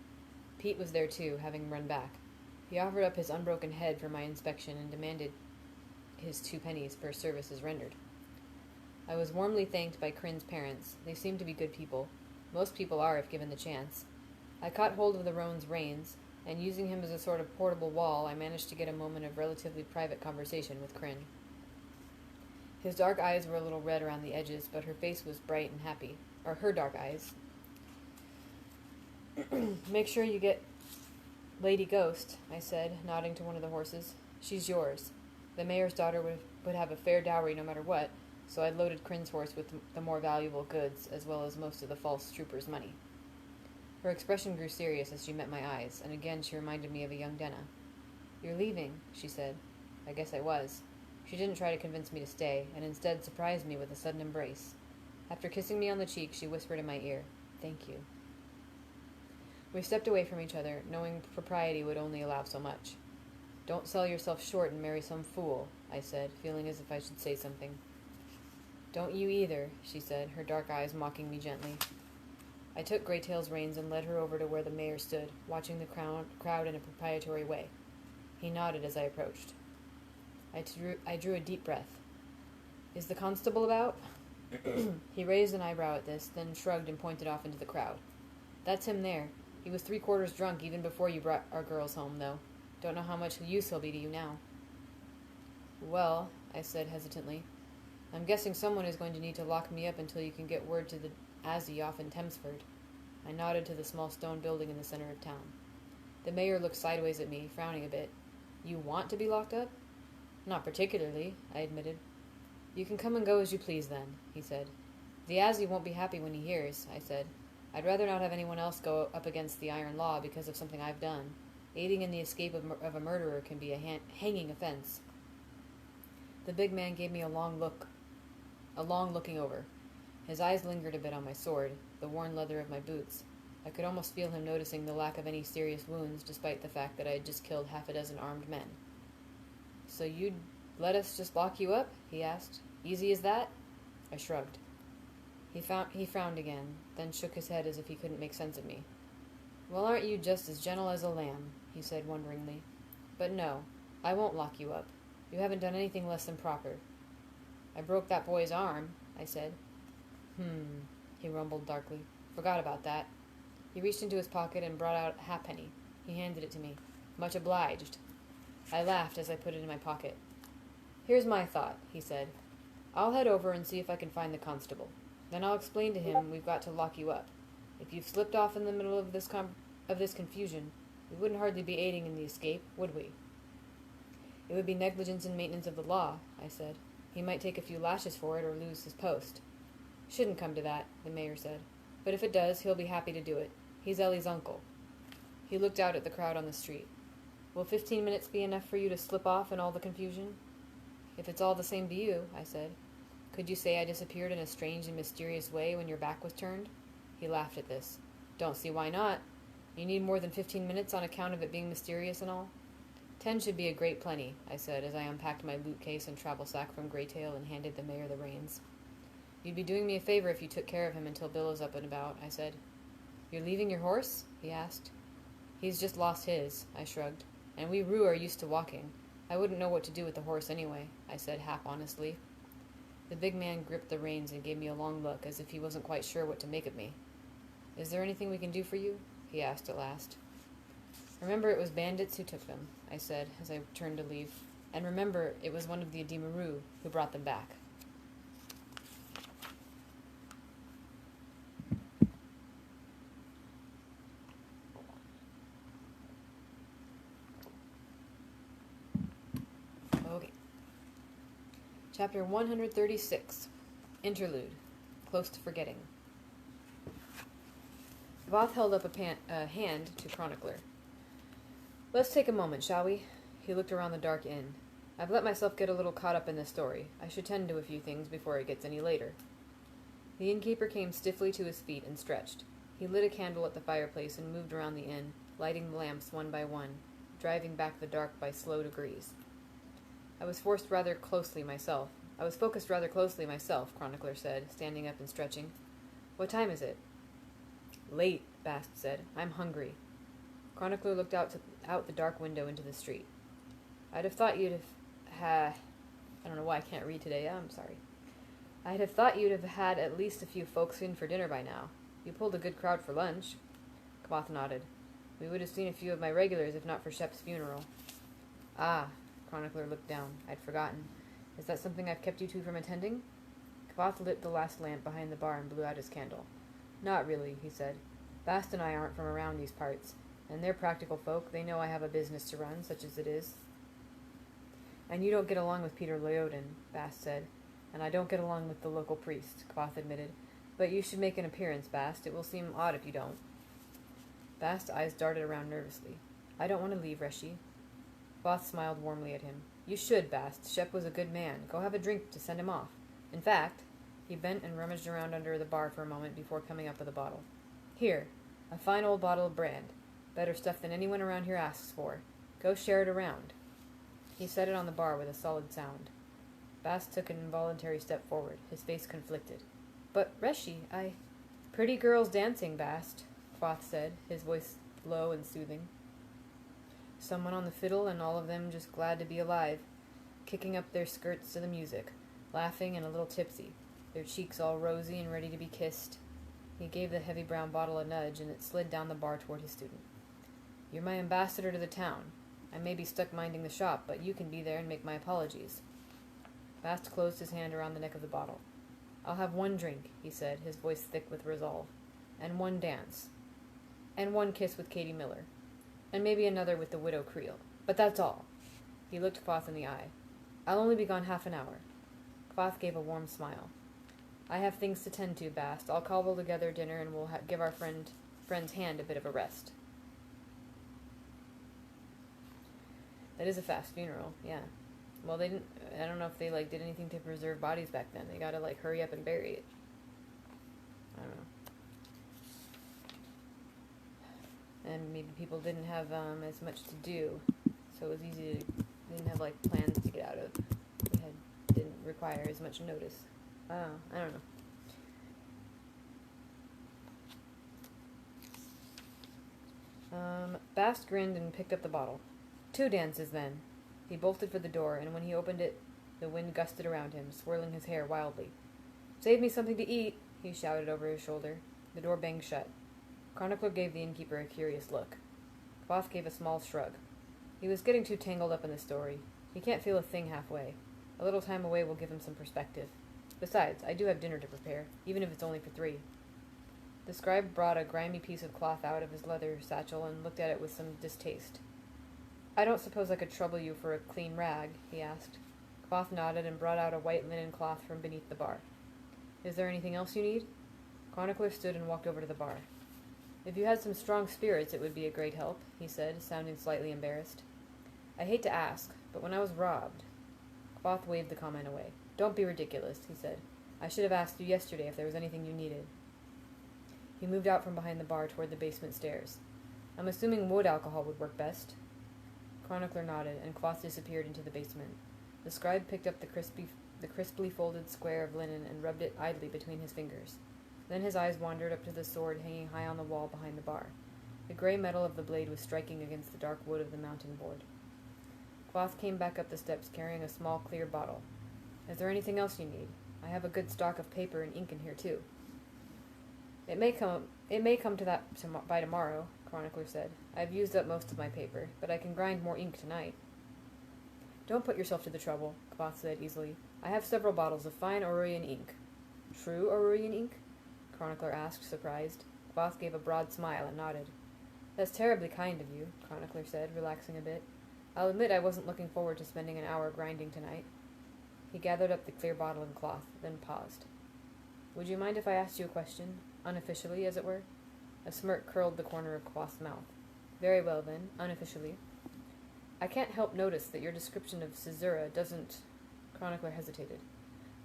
Pete was there too, having run back. He offered up his unbroken head for my inspection and demanded his 2 pennies for services rendered. I was warmly thanked by Crin's parents. They seemed to be good people. Most people are if given the chance. I caught hold of the roan's reins, and using him as a sort of portable wall, I managed to get a moment of relatively private conversation with Crin. His dark eyes were a little red around the edges, but her face was bright and happy. Or her dark eyes. Make sure you get Lady Ghost, I said, nodding to one of the horses. She's yours. The mayor's daughter would have a fair dowry no matter what, so I'd loaded Crin's horse with the more valuable goods, as well as most of the false trooper's money. Her expression grew serious as she met my eyes, and again she reminded me of a young Denna. You're leaving, she said. I guess I was. She didn't try to convince me to stay, and instead surprised me with a sudden embrace. After kissing me on the cheek, she whispered in my ear, "Thank you." We stepped away from each other, knowing propriety would only allow so much. Don't sell yourself short and marry some fool, I said, feeling as if I should say something. Don't you either, she said, her dark eyes mocking me gently. I took Greytail's reins and led her over to where the mayor stood, watching the crowd in a proprietary way. He nodded as I approached. I drew a deep breath. Is the constable about? He raised an eyebrow at this, then shrugged and pointed off into the crowd. That's him there. He was 3/4 drunk even before you brought our girls home, though. Don't know how much use he'll be to you now. Well, I said hesitantly, I'm guessing someone is going to need to lock me up until you can get word to the Azzy off in Thamesford. I nodded to the small stone building in the center of town. The mayor looked sideways at me, frowning a bit. You want to be locked up? Not particularly, I admitted. You can come and go as you please, then, he said. The Azzy won't be happy when he hears, I said. I'd rather not have anyone else go up against the iron law because of something I've done. Aiding in the escape of a murderer can be a hanging offense. The big man gave me a long looking over. His eyes lingered a bit on my sword, the worn leather of my boots. I could almost feel him noticing the lack of any serious wounds, despite the fact that I had just killed 6 armed men. So you'd let us just lock you up? He asked. Easy as that? I shrugged. He frowned again, then shook his head as if he couldn't make sense of me. Well, aren't you just as gentle as a lamb? He said wonderingly. But no, I won't lock you up. You haven't done anything less than proper. I broke that boy's arm, I said. He rumbled darkly. Forgot about that. He reached into his pocket and brought out a halfpenny. He handed it to me. Much obliged. I laughed as I put it in my pocket. Here's my thought, he said. I'll head over and see if I can find the constable. Then I'll explain to him we've got to lock you up. If you've slipped off in the middle of this confusion, we wouldn't hardly be aiding in the escape, would we? It would be negligence and maintenance of the law, I said. He might take a few lashes for it or lose his post. Shouldn't come to that, the mayor said. But if it does, he'll be happy to do it. He's Ellie's uncle. He looked out at the crowd on the street. Will 15 minutes be enough for you to slip off in all the confusion? If it's all the same to you, I said. Could you say I disappeared in a strange and mysterious way when your back was turned? He laughed at this. Don't see why not. You need more than 15 minutes on account of it being mysterious and all? 10 should be a great plenty, I said as I unpacked my loot case and travel sack from Greytail and handed the mayor the reins. You'd be doing me a favor if you took care of him until Bill is up and about, I said. You're leaving your horse? He asked. He's just lost his, I shrugged. And we Roo are used to walking. I wouldn't know what to do with the horse anyway, I said half-honestly. The big man gripped the reins and gave me a long look, as if he wasn't quite sure what to make of me. Is there anything we can do for you? He asked at last. Remember it was bandits who took them, I said, as I turned to leave. And remember it was one of the Adima Roo who brought them back. Okay. Chapter 136. Interlude. Close to Forgetting. Voth held up a hand to Chronicler. Let's take a moment, shall we? He looked around the dark inn. I've let myself get a little caught up in this story. I should tend to a few things before it gets any later. The innkeeper came stiffly to his feet and stretched. He lit a candle at the fireplace and moved around the inn, lighting the lamps one by one. driving back the dark by slow degrees. I was focused rather closely myself, Chronicler said, standing up and stretching. What time is it? Late, Bast said. I'm hungry. Chronicler looked out the dark window into the street. I'd have thought you'd have I don't know why I can't read today. I'm sorry. I'd have thought you'd have had at least a few folks in for dinner by now. You pulled a good crowd for lunch. Kvath nodded. We would have seen a few of my regulars if not for Shep's funeral. Ah, Chronicler looked down. I'd forgotten. Is that something I've kept you two from attending? Kvath lit the last lamp behind the bar and blew out his candle. Not really, he said. Bast and I aren't from around these parts, and they're practical folk. They know I have a business to run, such as it is. And you don't get along with Peter Leoden, Bast said. And I don't get along with the local priest, Kvath admitted. But you should make an appearance, Bast. It will seem odd if you don't. Bast's eyes darted around nervously. I don't want to leave, Reshi. Kvath smiled warmly at him. You should, Bast. Shep was a good man. Go have a drink to send him off. In fact, he bent and rummaged around under the bar for a moment before coming up with a bottle. Here, a fine old bottle of brand. Better stuff than anyone around here asks for. Go share it around. He set it on the bar with a solid sound. Bast took an involuntary step forward, his face conflicted. But, Reshi, Pretty girls dancing, Bast, Kvath said, his voice low and soothing. Someone on the fiddle and all of them just glad to be alive, kicking up their skirts to the music, laughing and a little tipsy, their cheeks all rosy and ready to be kissed. He gave the heavy brown bottle a nudge, and it slid down the bar toward his student. You're my ambassador to the town. I may be stuck minding the shop, but you can be there and make my apologies. Bast closed his hand around the neck of the bottle. I'll have one drink, he said, his voice thick with resolve. And one dance. And one kiss with Katie Miller. And maybe another with the widow Creel. But that's all. He looked Kvath in the eye. I'll only be gone half an hour. Kvath gave a warm smile. I have things to tend to, Bast. I'll cobble together dinner and we'll give our friend's hand a bit of a rest. That is a fast funeral, yeah. Well, I don't know if they, did anything to preserve bodies back then. They gotta, hurry up and bury it. I don't know. And maybe people didn't have, as much to do, so it was easy to, they didn't have, plans to get out of. Didn't require as much notice. I don't know. Bast grinned and picked up the bottle. 2 dances, then. He bolted for the door, and when he opened it, the wind gusted around him, swirling his hair wildly. Save me something to eat, he shouted over his shoulder. The door banged shut. Chronicler gave the innkeeper a curious look. Kvath gave a small shrug. He was getting too tangled up in the story. He can't feel a thing halfway. A little time away will give him some perspective. Besides, I do have dinner to prepare, even if it's only for 3. The scribe brought a grimy piece of cloth out of his leather satchel and looked at it with some distaste. I don't suppose I could trouble you for a clean rag, he asked. Kvath nodded and brought out a white linen cloth from beneath the bar. Is there anything else you need? Chronicler stood and walked over to the bar. If you had some strong spirits, it would be a great help, he said, sounding slightly embarrassed. I hate to ask, but when I was robbed... Kvath waved the comment away. Don't be ridiculous, he said. I should have asked you yesterday if there was anything you needed. He moved out from behind the bar toward the basement stairs. I'm assuming wood alcohol would work best. Chronicler nodded, and Kvath disappeared into the basement. The scribe picked up the crisply folded square of linen and rubbed it idly between his fingers. Then his eyes wandered up to the sword hanging high on the wall behind the bar. The gray metal of the blade was striking against the dark wood of the mounting board. Kvath came back up the steps carrying a small clear bottle. Is there anything else you need? I have a good stock of paper and ink in here, too. It may come to that by tomorrow, Chronicler said. I've used up most of my paper, but I can grind more ink tonight. Don't put yourself to the trouble, Kvath said easily. I have several bottles of fine Aurorian ink. True Aurorian ink? Chronicler asked, surprised. Kvath gave a broad smile and nodded. That's terribly kind of you, Chronicler said, relaxing a bit. I'll admit I wasn't looking forward to spending an hour grinding tonight. He gathered up the clear bottle and cloth, then paused. Would you mind if I asked you a question? Unofficially, as it were? A smirk curled the corner of Kvath's mouth. Very well, then, unofficially. I can't help notice that your description of Caesura doesn't... Chronicler hesitated.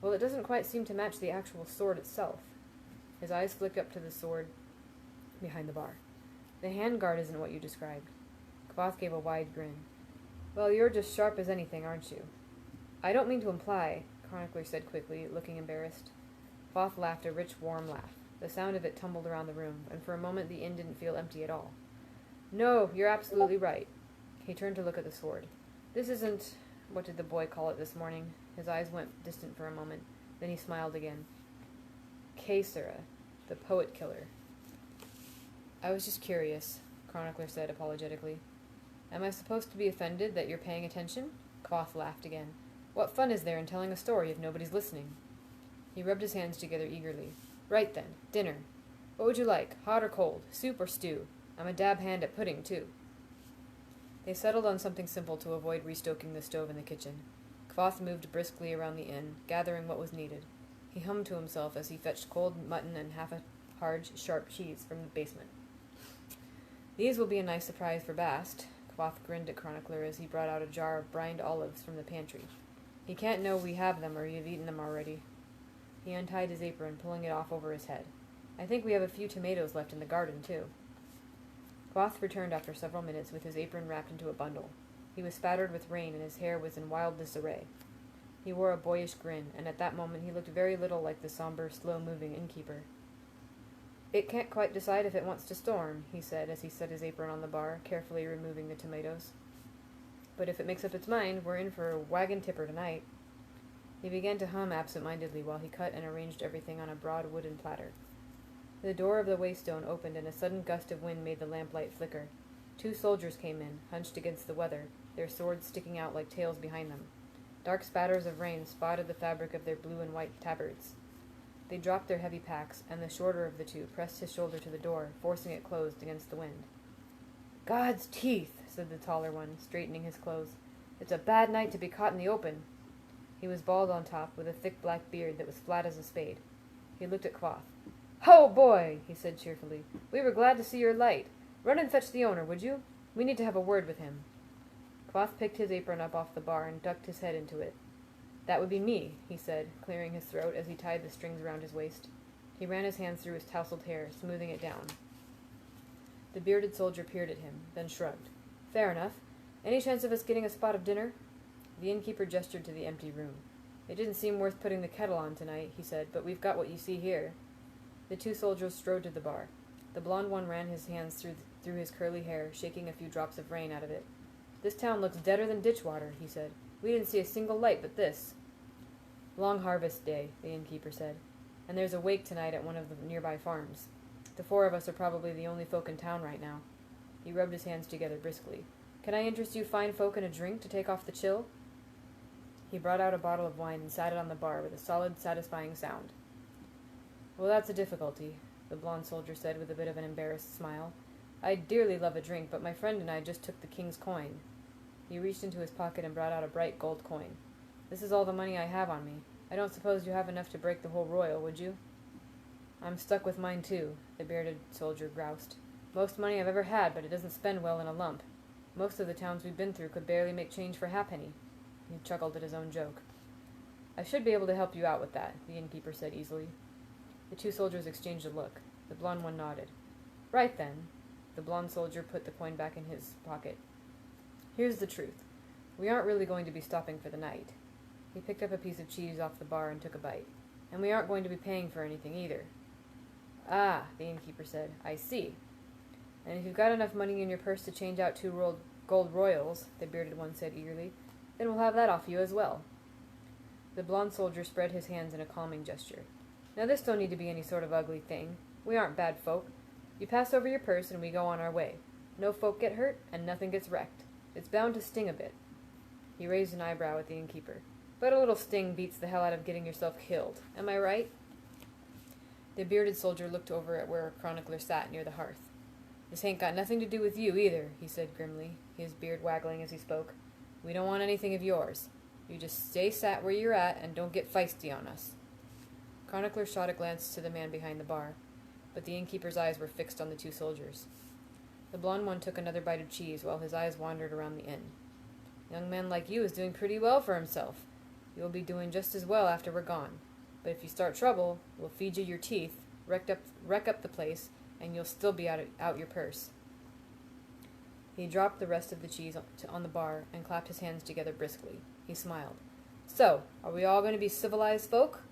Well, it doesn't quite seem to match the actual sword itself. His eyes flicked up to the sword behind the bar. The handguard isn't what you described. Kvoth gave a wide grin. Well, you're just sharp as anything, aren't you? I don't mean to imply, Chronicler said quickly, looking embarrassed. Kvoth laughed a rich, warm laugh. The sound of it tumbled around the room, and for a moment the inn didn't feel empty at all. No, you're absolutely right. He turned to look at the sword. This isn't... What did the boy call it this morning? His eyes went distant for a moment. Then he smiled again. Kaysera, the poet killer. I was just curious, Chronicler said apologetically. Am I supposed to be offended that you're paying attention? Kvoth laughed again. What fun is there in telling a story if nobody's listening? He rubbed his hands together eagerly. Right then, dinner. What would you like, hot or cold, soup or stew? I'm a dab hand at pudding, too. They settled on something simple to avoid restoking the stove in the kitchen. Kvoth moved briskly around the inn, gathering what was needed. He hummed to himself as he fetched cold mutton and half a hard, sharp cheese from the basement. These will be a nice surprise for Bast. Kvoth grinned at Chronicler as he brought out a jar of brined olives from the pantry. He can't know we have them or you've eaten them already. He untied his apron, pulling it off over his head. I think we have a few tomatoes left in the garden, too. Kvoth returned after several minutes with his apron wrapped into a bundle. He was spattered with rain and his hair was in wild disarray. He wore a boyish grin, and at that moment he looked very little like the somber, slow-moving innkeeper. It can't quite decide if it wants to storm, he said as he set his apron on the bar, carefully removing the tomatoes. But if it makes up its mind, we're in for a wagon tipper tonight. He began to hum absent-mindedly while he cut and arranged everything on a broad wooden platter. The door of the waystone opened and a sudden gust of wind made the lamplight flicker. 2 soldiers came in, hunched against the weather, their swords sticking out like tails behind them. Dark spatters of rain spotted the fabric of their blue and white tabards. They dropped their heavy packs, and the shorter of the two pressed his shoulder to the door, forcing it closed against the wind. God's teeth, said the taller one, straightening his clothes. It's a bad night to be caught in the open. He was bald on top, with a thick black beard that was flat as a spade. He looked at Kvoth. Ho, boy, he said cheerfully. We were glad to see your light. Run and fetch the owner, would you? We need to have a word with him. Kvoth picked his apron up off the bar and ducked his head into it. That would be me, he said, clearing his throat as he tied the strings around his waist. He ran his hands through his tousled hair, smoothing it down. The bearded soldier peered at him, then shrugged. Fair enough. Any chance of us getting a spot of dinner? The innkeeper gestured to the empty room. It didn't seem worth putting the kettle on tonight, he said, but we've got what you see here. The 2 soldiers strode to the bar. The blond one ran his hands through his curly hair, shaking a few drops of rain out of it. This town looks deader than ditch water, he said. We didn't see a single light but this. Long harvest day, the innkeeper said, and there's a wake tonight at one of the nearby farms. The 4 of us are probably the only folk in town right now. He rubbed his hands together briskly. Can I interest you fine folk in a drink to take off the chill? He brought out a bottle of wine and sat it on the bar with a solid, satisfying sound. Well, that's a difficulty, the blond soldier said with a bit of an embarrassed smile. I'd dearly love a drink, but my friend and I just took the king's coin. He reached into his pocket and brought out a bright gold coin. This is all the money I have on me. I don't suppose you have enough to break the whole royal, would you? I'm stuck with mine, too, the bearded soldier groused. Most money I've ever had, but it doesn't spend well in a lump. Most of the towns we've been through could barely make change for halfpenny. He chuckled at his own joke. I should be able to help you out with that, the innkeeper said easily. The 2 soldiers exchanged a look. The blond one nodded. Right then. The blond soldier put the coin back in his pocket. Here's the truth. We aren't really going to be stopping for the night. He picked up a piece of cheese off the bar and took a bite. And we aren't going to be paying for anything either. Ah, the innkeeper said. I see. And if you've got enough money in your purse to change out 2 gold royals, the bearded one said eagerly, then we'll have that off you as well. The blond soldier spread his hands in a calming gesture. Now this don't need to be any sort of ugly thing. We aren't bad folk. You pass over your purse and we go on our way. No folk get hurt, and nothing gets wrecked. It's bound to sting a bit. He raised an eyebrow at the innkeeper. But a little sting beats the hell out of getting yourself killed. Am I right? The bearded soldier looked over at where a chronicler sat near the hearth. This ain't got nothing to do with you either, he said grimly, his beard waggling as he spoke. We don't want anything of yours. You just stay sat where you're at and don't get feisty on us. Chronicler shot a glance to the man behind the bar, but the innkeeper's eyes were fixed on the 2 soldiers. The blond one took another bite of cheese while his eyes wandered around the inn. A young man like you is doing pretty well for himself. You'll be doing just as well after we're gone. But if you start trouble, we'll feed you your teeth, wreck up the place, and you'll still be out your purse. He dropped the rest of the cheese on the bar and clapped his hands together briskly. He smiled. "So, are we all going to be civilized folk?"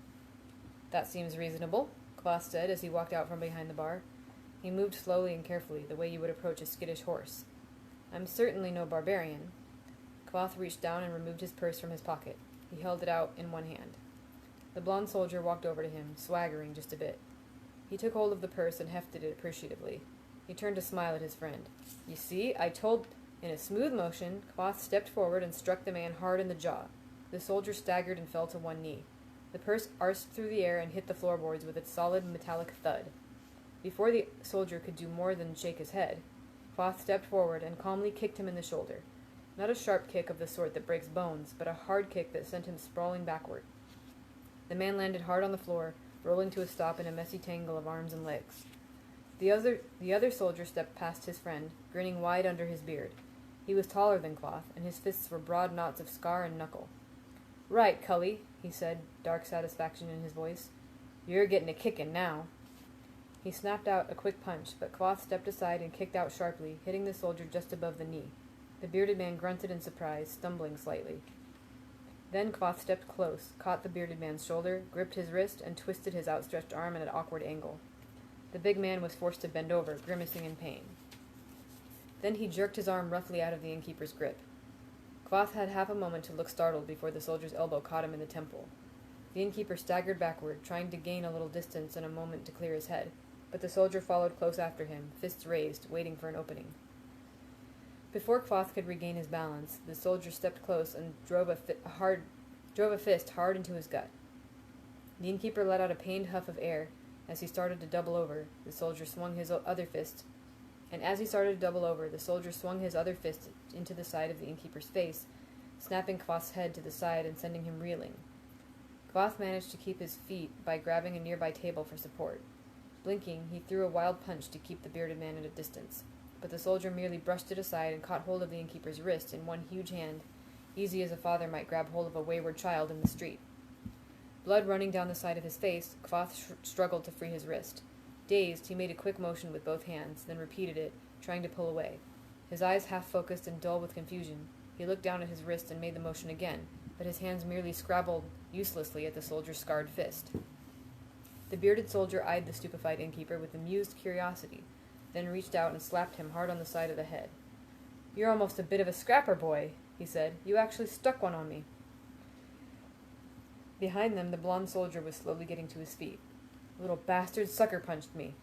"That seems reasonable," Kvothe said as he walked out from behind the bar. He moved slowly and carefully, the way you would approach a skittish horse. "I'm certainly no barbarian." Kvothe reached down and removed his purse from his pocket. He held it out in one hand. The blond soldier walked over to him, swaggering just a bit. He took hold of the purse and hefted it appreciatively. He turned to smile at his friend. "You see, I told—" In a smooth motion, Kvothe stepped forward and struck the man hard in the jaw. The soldier staggered and fell to one knee. The purse arced through the air and hit the floorboards with its solid metallic thud. Before the soldier could do more than shake his head, Kvothe stepped forward and calmly kicked him in the shoulder. Not a sharp kick of the sort that breaks bones, but a hard kick that sent him sprawling backward. The man landed hard on the floor, rolling to a stop in a messy tangle of arms and legs. The other soldier stepped past his friend, grinning wide under his beard. He was taller than Kvothe, and his fists were broad knots of scar and knuckle. "Right, Cully," he said, dark satisfaction in his voice. "You're getting a kickin' now." He snapped out a quick punch, but Kvothe stepped aside and kicked out sharply, hitting the soldier just above the knee. The bearded man grunted in surprise, stumbling slightly. Then Kvothe stepped close, caught the bearded man's shoulder, gripped his wrist, and twisted his outstretched arm at an awkward angle. The big man was forced to bend over, grimacing in pain. Then he jerked his arm roughly out of the innkeeper's grip. Kvothe had half a moment to look startled before the soldier's elbow caught him in the temple. The innkeeper staggered backward, trying to gain a little distance and a moment to clear his head, but the soldier followed close after him, fists raised, waiting for an opening. Before Kvothe could regain his balance, the soldier stepped close and drove a fist hard into his gut. The innkeeper let out a pained huff of air as he started to double over. The soldier swung his other fist, into the side of the innkeeper's face, snapping Kvothe's head to the side and sending him reeling. Kvothe managed to keep his feet by grabbing a nearby table for support. Blinking, he threw a wild punch to keep the bearded man at a distance, but the soldier merely brushed it aside and caught hold of the innkeeper's wrist in one huge hand, easy as a father might grab hold of a wayward child in the street. Blood running down the side of his face, Kvothe struggled to free his wrist. Dazed, he made a quick motion with both hands, then repeated it, trying to pull away. His eyes half-focused and dull with confusion, he looked down at his wrist and made the motion again, but his hands merely scrabbled uselessly at the soldier's scarred fist. The bearded soldier eyed the stupefied innkeeper with amused curiosity, then reached out and slapped him hard on the side of the head. "You're almost a bit of a scrapper, boy," he said. "You actually stuck one on me." Behind them, the blond soldier was slowly getting to his feet. "The little bastard sucker-punched me."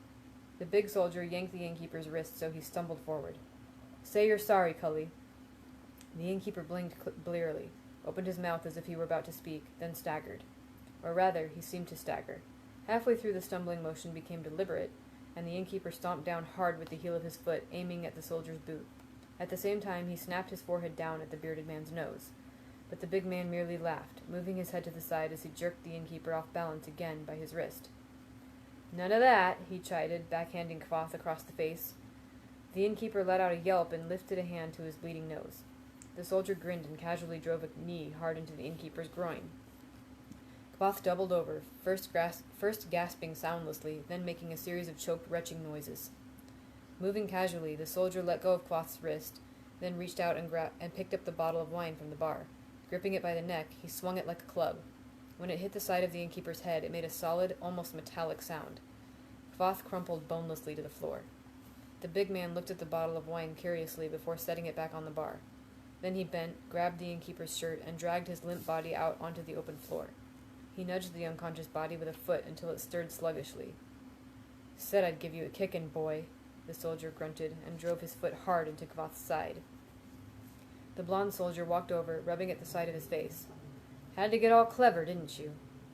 The big soldier yanked the innkeeper's wrist so he stumbled forward. "Say you're sorry, Cully." The innkeeper blinked blearily, opened his mouth as if he were about to speak, then staggered. Or rather, he seemed to stagger. Halfway through the stumbling motion became deliberate, and the innkeeper stomped down hard with the heel of his foot, aiming at the soldier's boot. At the same time, he snapped his forehead down at the bearded man's nose. But the big man merely laughed, moving his head to the side as he jerked the innkeeper off balance again by his wrist. "None of that," he chided, backhanding Kvothe across the face. The innkeeper let out a yelp and lifted a hand to his bleeding nose. The soldier grinned and casually drove a knee hard into the innkeeper's groin. Kvothe doubled over, first gasping soundlessly, then making a series of choked, retching noises. Moving casually, the soldier let go of Kvothe's wrist, then reached out and picked up the bottle of wine from the bar. Gripping it by the neck, he swung it like a club. When it hit the side of the innkeeper's head, it made a solid, almost metallic sound. Kvothe crumpled bonelessly to the floor. The big man looked at the bottle of wine curiously before setting it back on the bar. Then he bent, grabbed the innkeeper's shirt, and dragged his limp body out onto the open floor. He nudged the unconscious body with a foot until it stirred sluggishly. "Said I'd give you a kickin', boy," the soldier grunted, and drove his foot hard into Kvothe's side. The blond soldier walked over, rubbing at the side of his face. "Had to get all clever, didn't you?"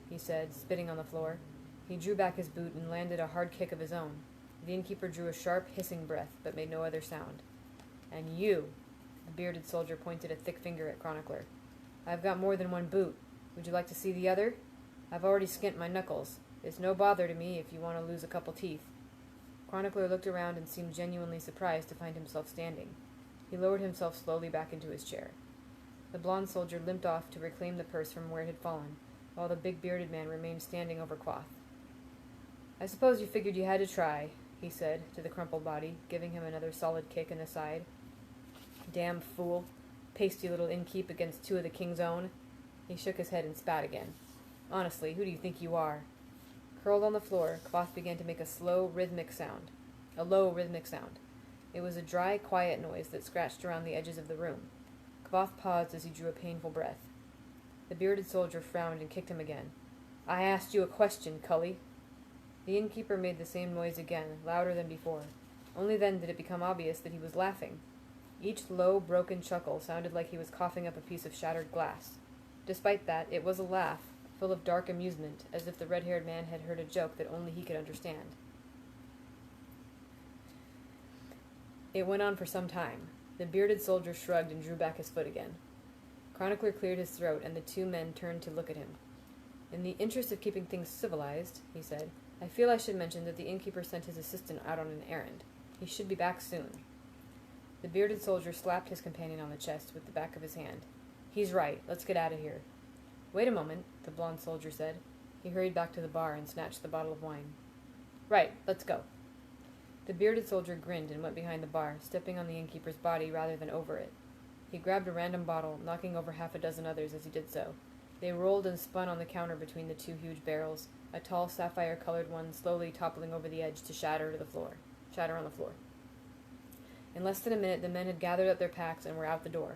he said, spitting on the floor. He drew back his boot and landed a hard kick of his own. The innkeeper drew a sharp, hissing breath, but made no other sound. "And you," the bearded soldier pointed a thick finger at Chronicler. "I've got more than one boot. Would you like to see the other? I've already skint my knuckles. It's no bother to me if you want to lose a couple teeth." Chronicler looked around and seemed genuinely surprised to find himself standing. He lowered himself slowly back into his chair. The blond soldier limped off to reclaim the purse from where it had fallen, while the big bearded man remained standing over Kvothe. "I suppose you figured you had to try," he said to the crumpled body, giving him another solid kick in the side. Damn fool. Pasty little innkeep against two of the king's own. He shook his head and spat again. Honestly, who do you think you are? Curled on the floor, Kvothe began to make a low, rhythmic sound. It was a dry, quiet noise that scratched around the edges of the room. Kvothe paused as he drew a painful breath. The bearded soldier frowned and kicked him again. I asked you a question, Cully. The innkeeper made the same noise again, louder than before. Only then did it become obvious that he was laughing. Each low, broken chuckle sounded like he was coughing up a piece of shattered glass. Despite that, it was a laugh, full of dark amusement, as if the red-haired man had heard a joke that only he could understand. It went on for some time. The bearded soldier shrugged and drew back his foot again. Chronicler cleared his throat, and the two men turned to look at him. In the interest of keeping things civilized, he said, I feel I should mention that the innkeeper sent his assistant out on an errand. He should be back soon. The bearded soldier slapped his companion on the chest with the back of his hand. He's right. Let's get out of here. Wait a moment, the blond soldier said. He hurried back to the bar and snatched the bottle of wine. Right, let's go. The bearded soldier grinned and went behind the bar, stepping on the innkeeper's body rather than over it. He grabbed a random bottle, knocking over half a dozen others as he did so. They rolled and spun on the counter between the two huge barrels, a tall sapphire-colored one slowly toppling over the edge to shatter on the floor. In less than a minute, the men had gathered up their packs and were out the door.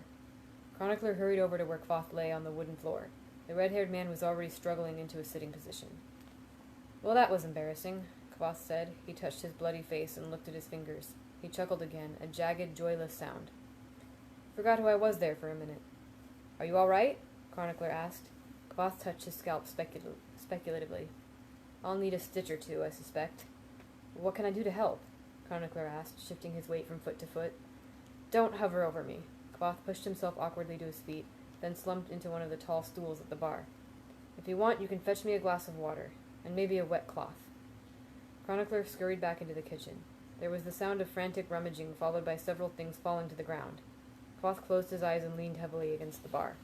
Chronicler hurried over to where Kvothe lay on the wooden floor. The red-haired man was already struggling into a sitting position. Well, that was embarrassing, Kvothe said. He touched his bloody face and looked at his fingers. He chuckled again, a jagged, joyless sound. Forgot who I was there for a minute. Are you all right? Chronicler asked. Kvothe touched his scalp speculatively. I'll need a stitch or two, I suspect. What can I do to help? Chronicler asked, shifting his weight from foot to foot. Don't hover over me. Kvothe pushed himself awkwardly to his feet, then slumped into one of the tall stools at the bar. If you want, you can fetch me a glass of water, and maybe a wet cloth. Chronicler scurried back into the kitchen. There was the sound of frantic rummaging, followed by several things falling to the ground. Kvothe closed his eyes and leaned heavily against the bar.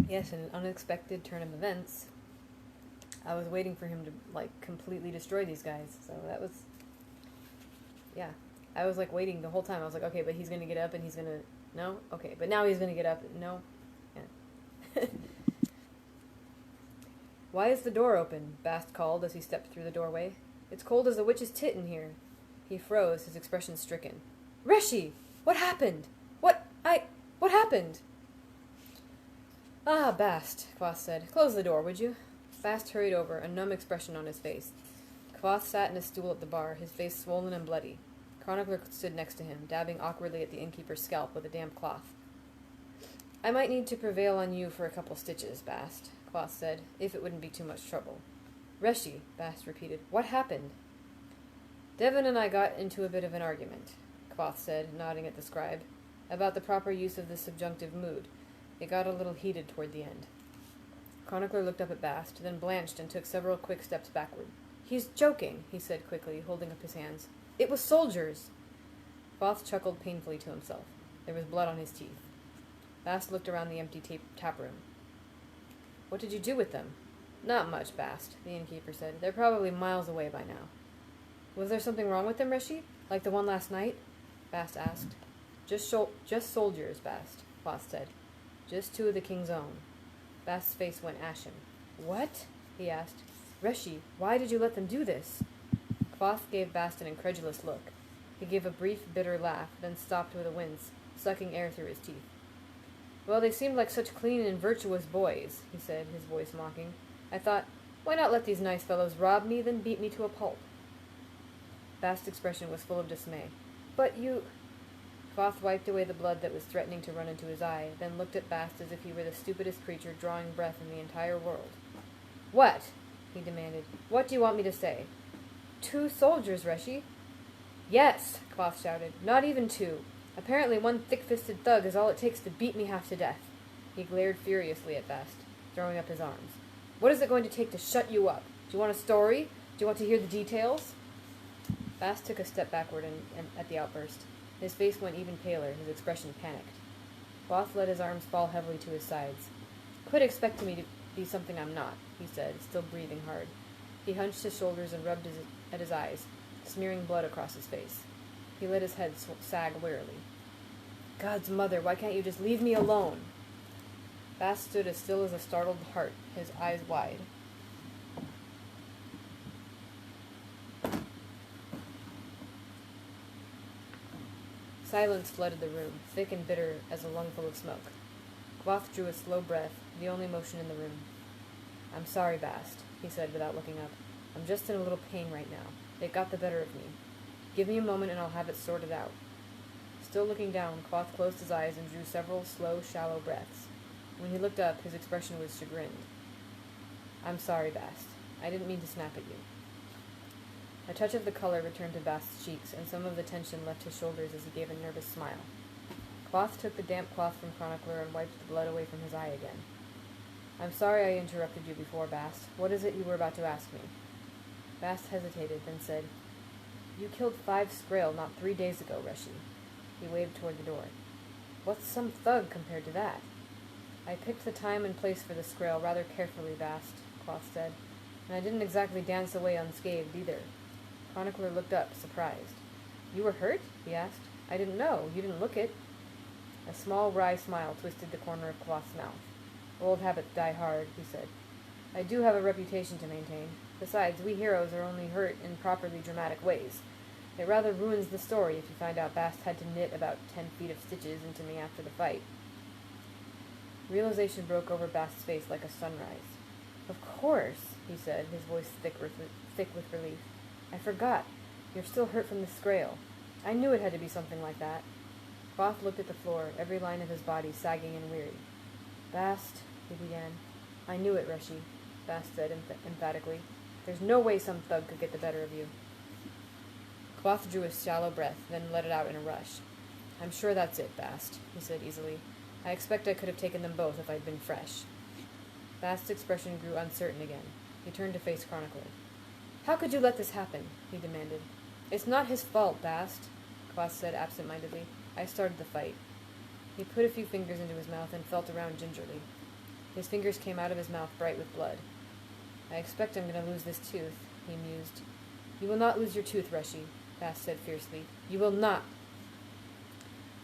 Yes, in an unexpected turn of events, I was waiting for him to, completely destroy these guys. So that was... Yeah. I was, waiting the whole time. I was like, okay, but he's going to get up and he's going to... No? Okay, but now he's going to get up. No? Yeah. Why is the door open? Bast called as he stepped through the doorway. It's cold as a witch's tit in here. He froze, his expression stricken. Reshi! What happened? What happened? Ah, Bast, Kvothe said. Close the door, would you? Bast hurried over, a numb expression on his face. Kvothe sat in a stool at the bar, his face swollen and bloody. Chronicler stood next to him, dabbing awkwardly at the innkeeper's scalp with a damp cloth. I might need to prevail on you for a couple stitches, Bast, Kvothe said, if it wouldn't be too much trouble. Reshi, Bast repeated. What happened? Devon and I got into a bit of an argument, Kvothe said, nodding at the scribe, about the proper use of the subjunctive mood. It got a little heated toward the end. Chronicler looked up at Bast, then blanched and took several quick steps backward. He's joking, he said quickly, holding up his hands. It was soldiers! Kvothe chuckled painfully to himself. There was blood on his teeth. Bast looked around the empty tap room. What did you do with them? Not much, Bast, the innkeeper said. They're probably miles away by now. Was there something wrong with them, Reshi? Like the one last night? Bast asked. Just soldiers, Bast, Kvothe said. Just two of the king's own. Bast's face went ashen. What? He asked. Reshi, why did you let them do this? Kvothe gave Bast an incredulous look. He gave a brief, bitter laugh, then stopped with a wince, sucking air through his teeth. Well, they seemed like such clean and virtuous boys, he said, his voice mocking. I thought, why not let these nice fellows rob me, then beat me to a pulp? Bast's expression was full of dismay. But you... Kvothe wiped away the blood that was threatening to run into his eye, then looked at Bast as if he were the stupidest creature drawing breath in the entire world. What? He demanded. What do you want me to say? 2 soldiers, Reshi. Yes, Kvothe shouted. Not even 2. Apparently one thick-fisted thug is all it takes to beat me half to death. He glared furiously at Bast, throwing up his arms. What is it going to take to shut you up? Do you want a story? Do you want to hear the details? Bast took a step backward at the outburst. His face went even paler, his expression panicked. Kvothe let his arms fall heavily to his sides. Quit expecting me to be something I'm not, he said, still breathing hard. He hunched his shoulders and rubbed at his eyes. smearing blood across his face. He let his head sag wearily. God's mother, why can't you just leave me alone? Bast stood as still as a startled hart, his eyes wide. Silence flooded the room, thick and bitter as a lungful of smoke. Kvothe drew a slow breath, the only motion in the room. I'm sorry, Bast, he said without looking up. I'm just in a little pain right now. It got the better of me. Give me a moment and I'll have it sorted out. Still looking down, Kvothe closed his eyes and drew several slow, shallow breaths. When he looked up, his expression was chagrined. I'm sorry, Bast. I didn't mean to snap at you. A touch of the color returned to Bast's cheeks, and some of the tension left his shoulders as he gave a nervous smile. Kvothe took the damp cloth from Chronicler and wiped the blood away from his eye again. I'm sorry I interrupted you before, Bast. What is it you were about to ask me? Bast hesitated, then said, You killed 5 Skrael not 3 days ago, Reshi. He waved toward the door. What's some thug compared to that? I picked the time and place for the Skrael rather carefully, Bast, Kvothe said, and I didn't exactly dance away unscathed either. Chronicler looked up, surprised. You were hurt? He asked. I didn't know. You didn't look it. A small, wry smile twisted the corner of Kvothe's mouth. Old habits die hard, he said. I do have a reputation to maintain. Besides, we heroes are only hurt in properly dramatic ways. It rather ruins the story if you find out Bast had to knit about 10 feet of stitches into me after the fight. Realization broke over Bast's face like a sunrise. Of course, he said, his voice thick with relief. I forgot. You're still hurt from the Skrael. I knew it had to be something like that. Kvothe looked at the floor, every line of his body sagging and weary. Bast, he began. I knew it, Reshi, Bast said emphatically. There's no way some thug could get the better of you. Kvothe drew a shallow breath, then let it out in a rush. I'm sure that's it, Bast, he said easily. I expect I could have taken them both if I'd been fresh. Bast's expression grew uncertain again. He turned to face Chronicler. How could you let this happen? He demanded. It's not his fault, Bast, Kvothe said absent-mindedly. I started the fight. He put a few fingers into his mouth and felt around gingerly. His fingers came out of his mouth bright with blood. I expect I'm going to lose this tooth, he mused. You will not lose your tooth, Reshi, Bast said fiercely. You will not!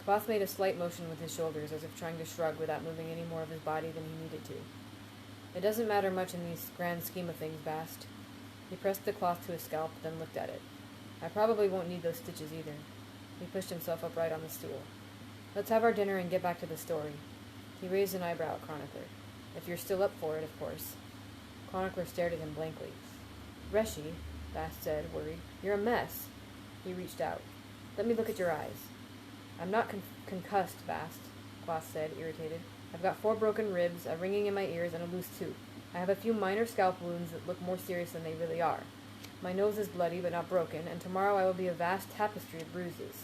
Kvothe made a slight motion with his shoulders, as if trying to shrug without moving any more of his body than he needed to. It doesn't matter much in this grand scheme of things, Bast. He pressed the cloth to his scalp, then looked at it. I probably won't need those stitches either. He pushed himself upright on the stool. Let's have our dinner and get back to the story. He raised an eyebrow at Chronicler. If you're still up for it, of course. Chronicler stared at him blankly. Reshi, Bast said, worried, you're a mess. He reached out. Let me look at your eyes. I'm not concussed, Bast, Kvothe said, irritated. I've got 4 broken ribs, a ringing in my ears, and a loose tooth. I have a few minor scalp wounds that look more serious than they really are. My nose is bloody, but not broken, and tomorrow I will be a vast tapestry of bruises.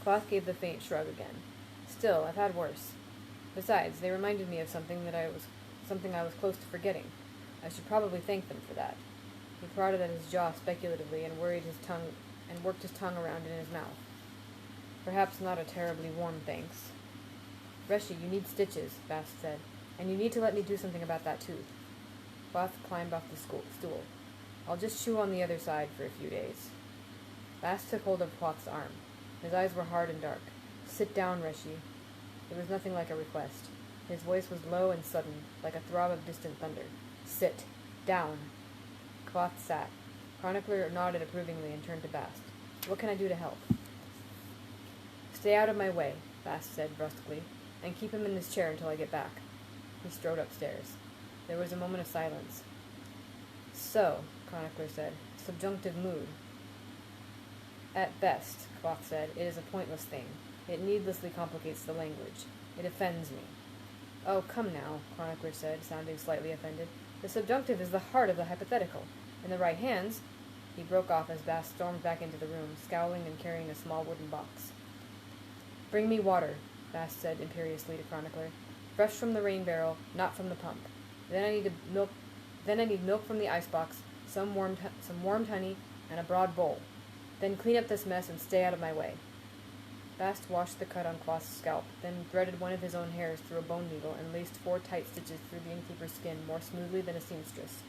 Kvothe gave the faint shrug again. Still, I've had worse. Besides, they reminded me of something I was close to forgetting. I should probably thank them for that. He prodded at his jaw speculatively and worked his tongue around in his mouth. Perhaps not a terribly warm thanks. Reshi, you need stitches, Bast said, and you need to let me do something about that tooth. Kvothe climbed off the stool. I'll just chew on the other side for a few days. Bast took hold of Kvothe's arm. His eyes were hard and dark. Sit down, Reshi. It was nothing like a request. His voice was low and sudden, like a throb of distant thunder. Sit. Down. Kvothe sat. Chronicler nodded approvingly and turned to Bast. What can I do to help? Stay out of my way, Bast said brusquely, and keep him in this chair until I get back. He strode upstairs. There was a moment of silence. So, Chronicler said, subjunctive mood. At best, Kvothe said, it is a pointless thing. It needlessly complicates the language. It offends me. Oh, come now, Chronicler said, sounding slightly offended. The subjunctive is the heart of the hypothetical. In the right hands... He broke off as Bast stormed back into the room, scowling and carrying a small wooden box. Bring me water, Bast said imperiously to Chronicler. Fresh from the rain barrel, not from the pump. Then I need milk from the icebox, some warmed honey, and a broad bowl. Then clean up this mess and stay out of my way. Bast washed the cut on Kvothe's scalp, then threaded one of his own hairs through a bone needle and laced 4 tight stitches through the innkeeper's skin more smoothly than a seamstress.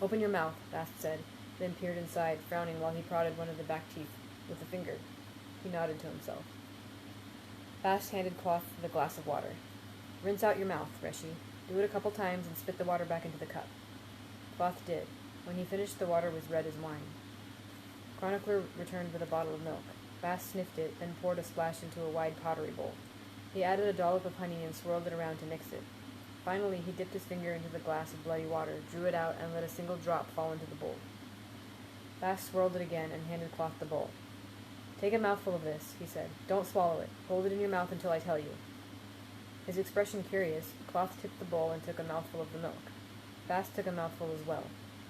Open your mouth, Bast said, then peered inside, frowning while he prodded one of the back teeth with a finger. He nodded to himself. Bast handed Cloth the glass of water. Rinse out your mouth, Reshi. Do it a couple times and spit the water back into the cup. Cloth did. When he finished, the water was red as wine. Chronicler returned with a bottle of milk. Bast sniffed it, then poured a splash into a wide pottery bowl. He added a dollop of honey and swirled it around to mix it. Finally, he dipped his finger into the glass of bloody water, drew it out, and let a single drop fall into the bowl. Bast swirled it again and handed Cloth the bowl. Take a mouthful of this, he said. Don't swallow it. Hold it in your mouth until I tell you. His expression curious, Cloth tipped the bowl and took a mouthful of the milk. Bast took a mouthful as well.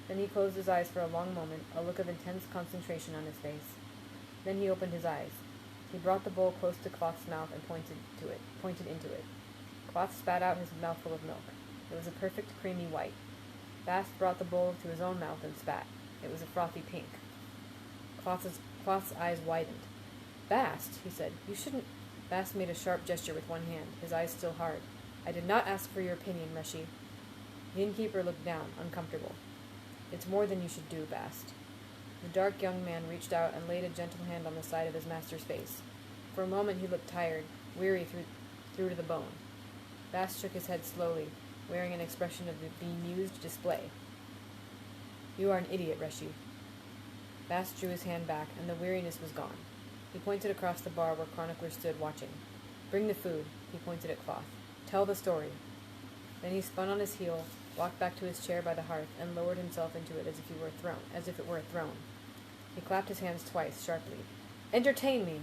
Then he closed his eyes for a long moment, a look of intense concentration on his face. Then he opened his eyes. He brought the bowl close to Cloth's mouth and pointed into it. Cloth spat out his mouthful of milk. It was a perfect creamy white. Bast brought the bowl to his own mouth and spat. It was a frothy pink. Cloth's eyes widened. Bast, he said, you shouldn't... Bast made a sharp gesture with one hand, his eyes still hard. I did not ask for your opinion, Reshi. The innkeeper looked down, uncomfortable. It's more than you should do, Bast. The dark young man reached out and laid a gentle hand on the side of his master's face. For a moment he looked tired, weary through to the bone. Bast shook his head slowly, wearing an expression of bemused display. You are an idiot, Reshi. Bast drew his hand back, and the weariness was gone. He pointed across the bar where Chronicler stood watching. Bring the food, he pointed at Cloth. Tell the story. Then he spun on his heel, walked back to his chair by the hearth, and lowered himself into it as if it were a throne. He clapped his hands twice, sharply. Entertain me,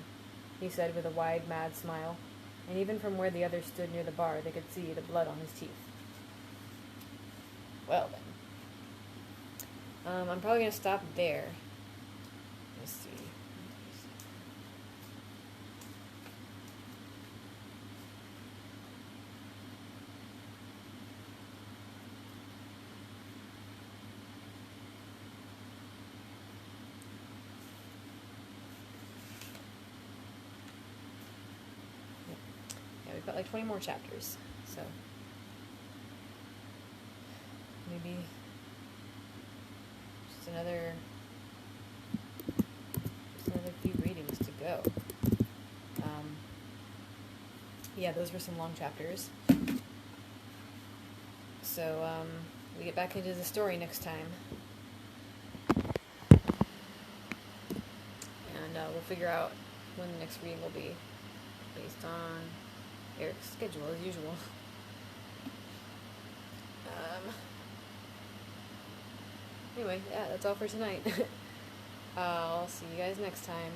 he said with a wide, mad smile, and even from where the others stood near the bar they could see the blood on his teeth. Well, then. I'm probably going to stop there. Let's see. Yeah, we've got like 20 more chapters, so maybe just another few readings to go. Yeah, those were some long chapters. So, we get back into the story next time. And we'll figure out when the next reading will be based on Eric's schedule, as usual. Anyway, yeah, that's all for tonight. I'll see you guys next time.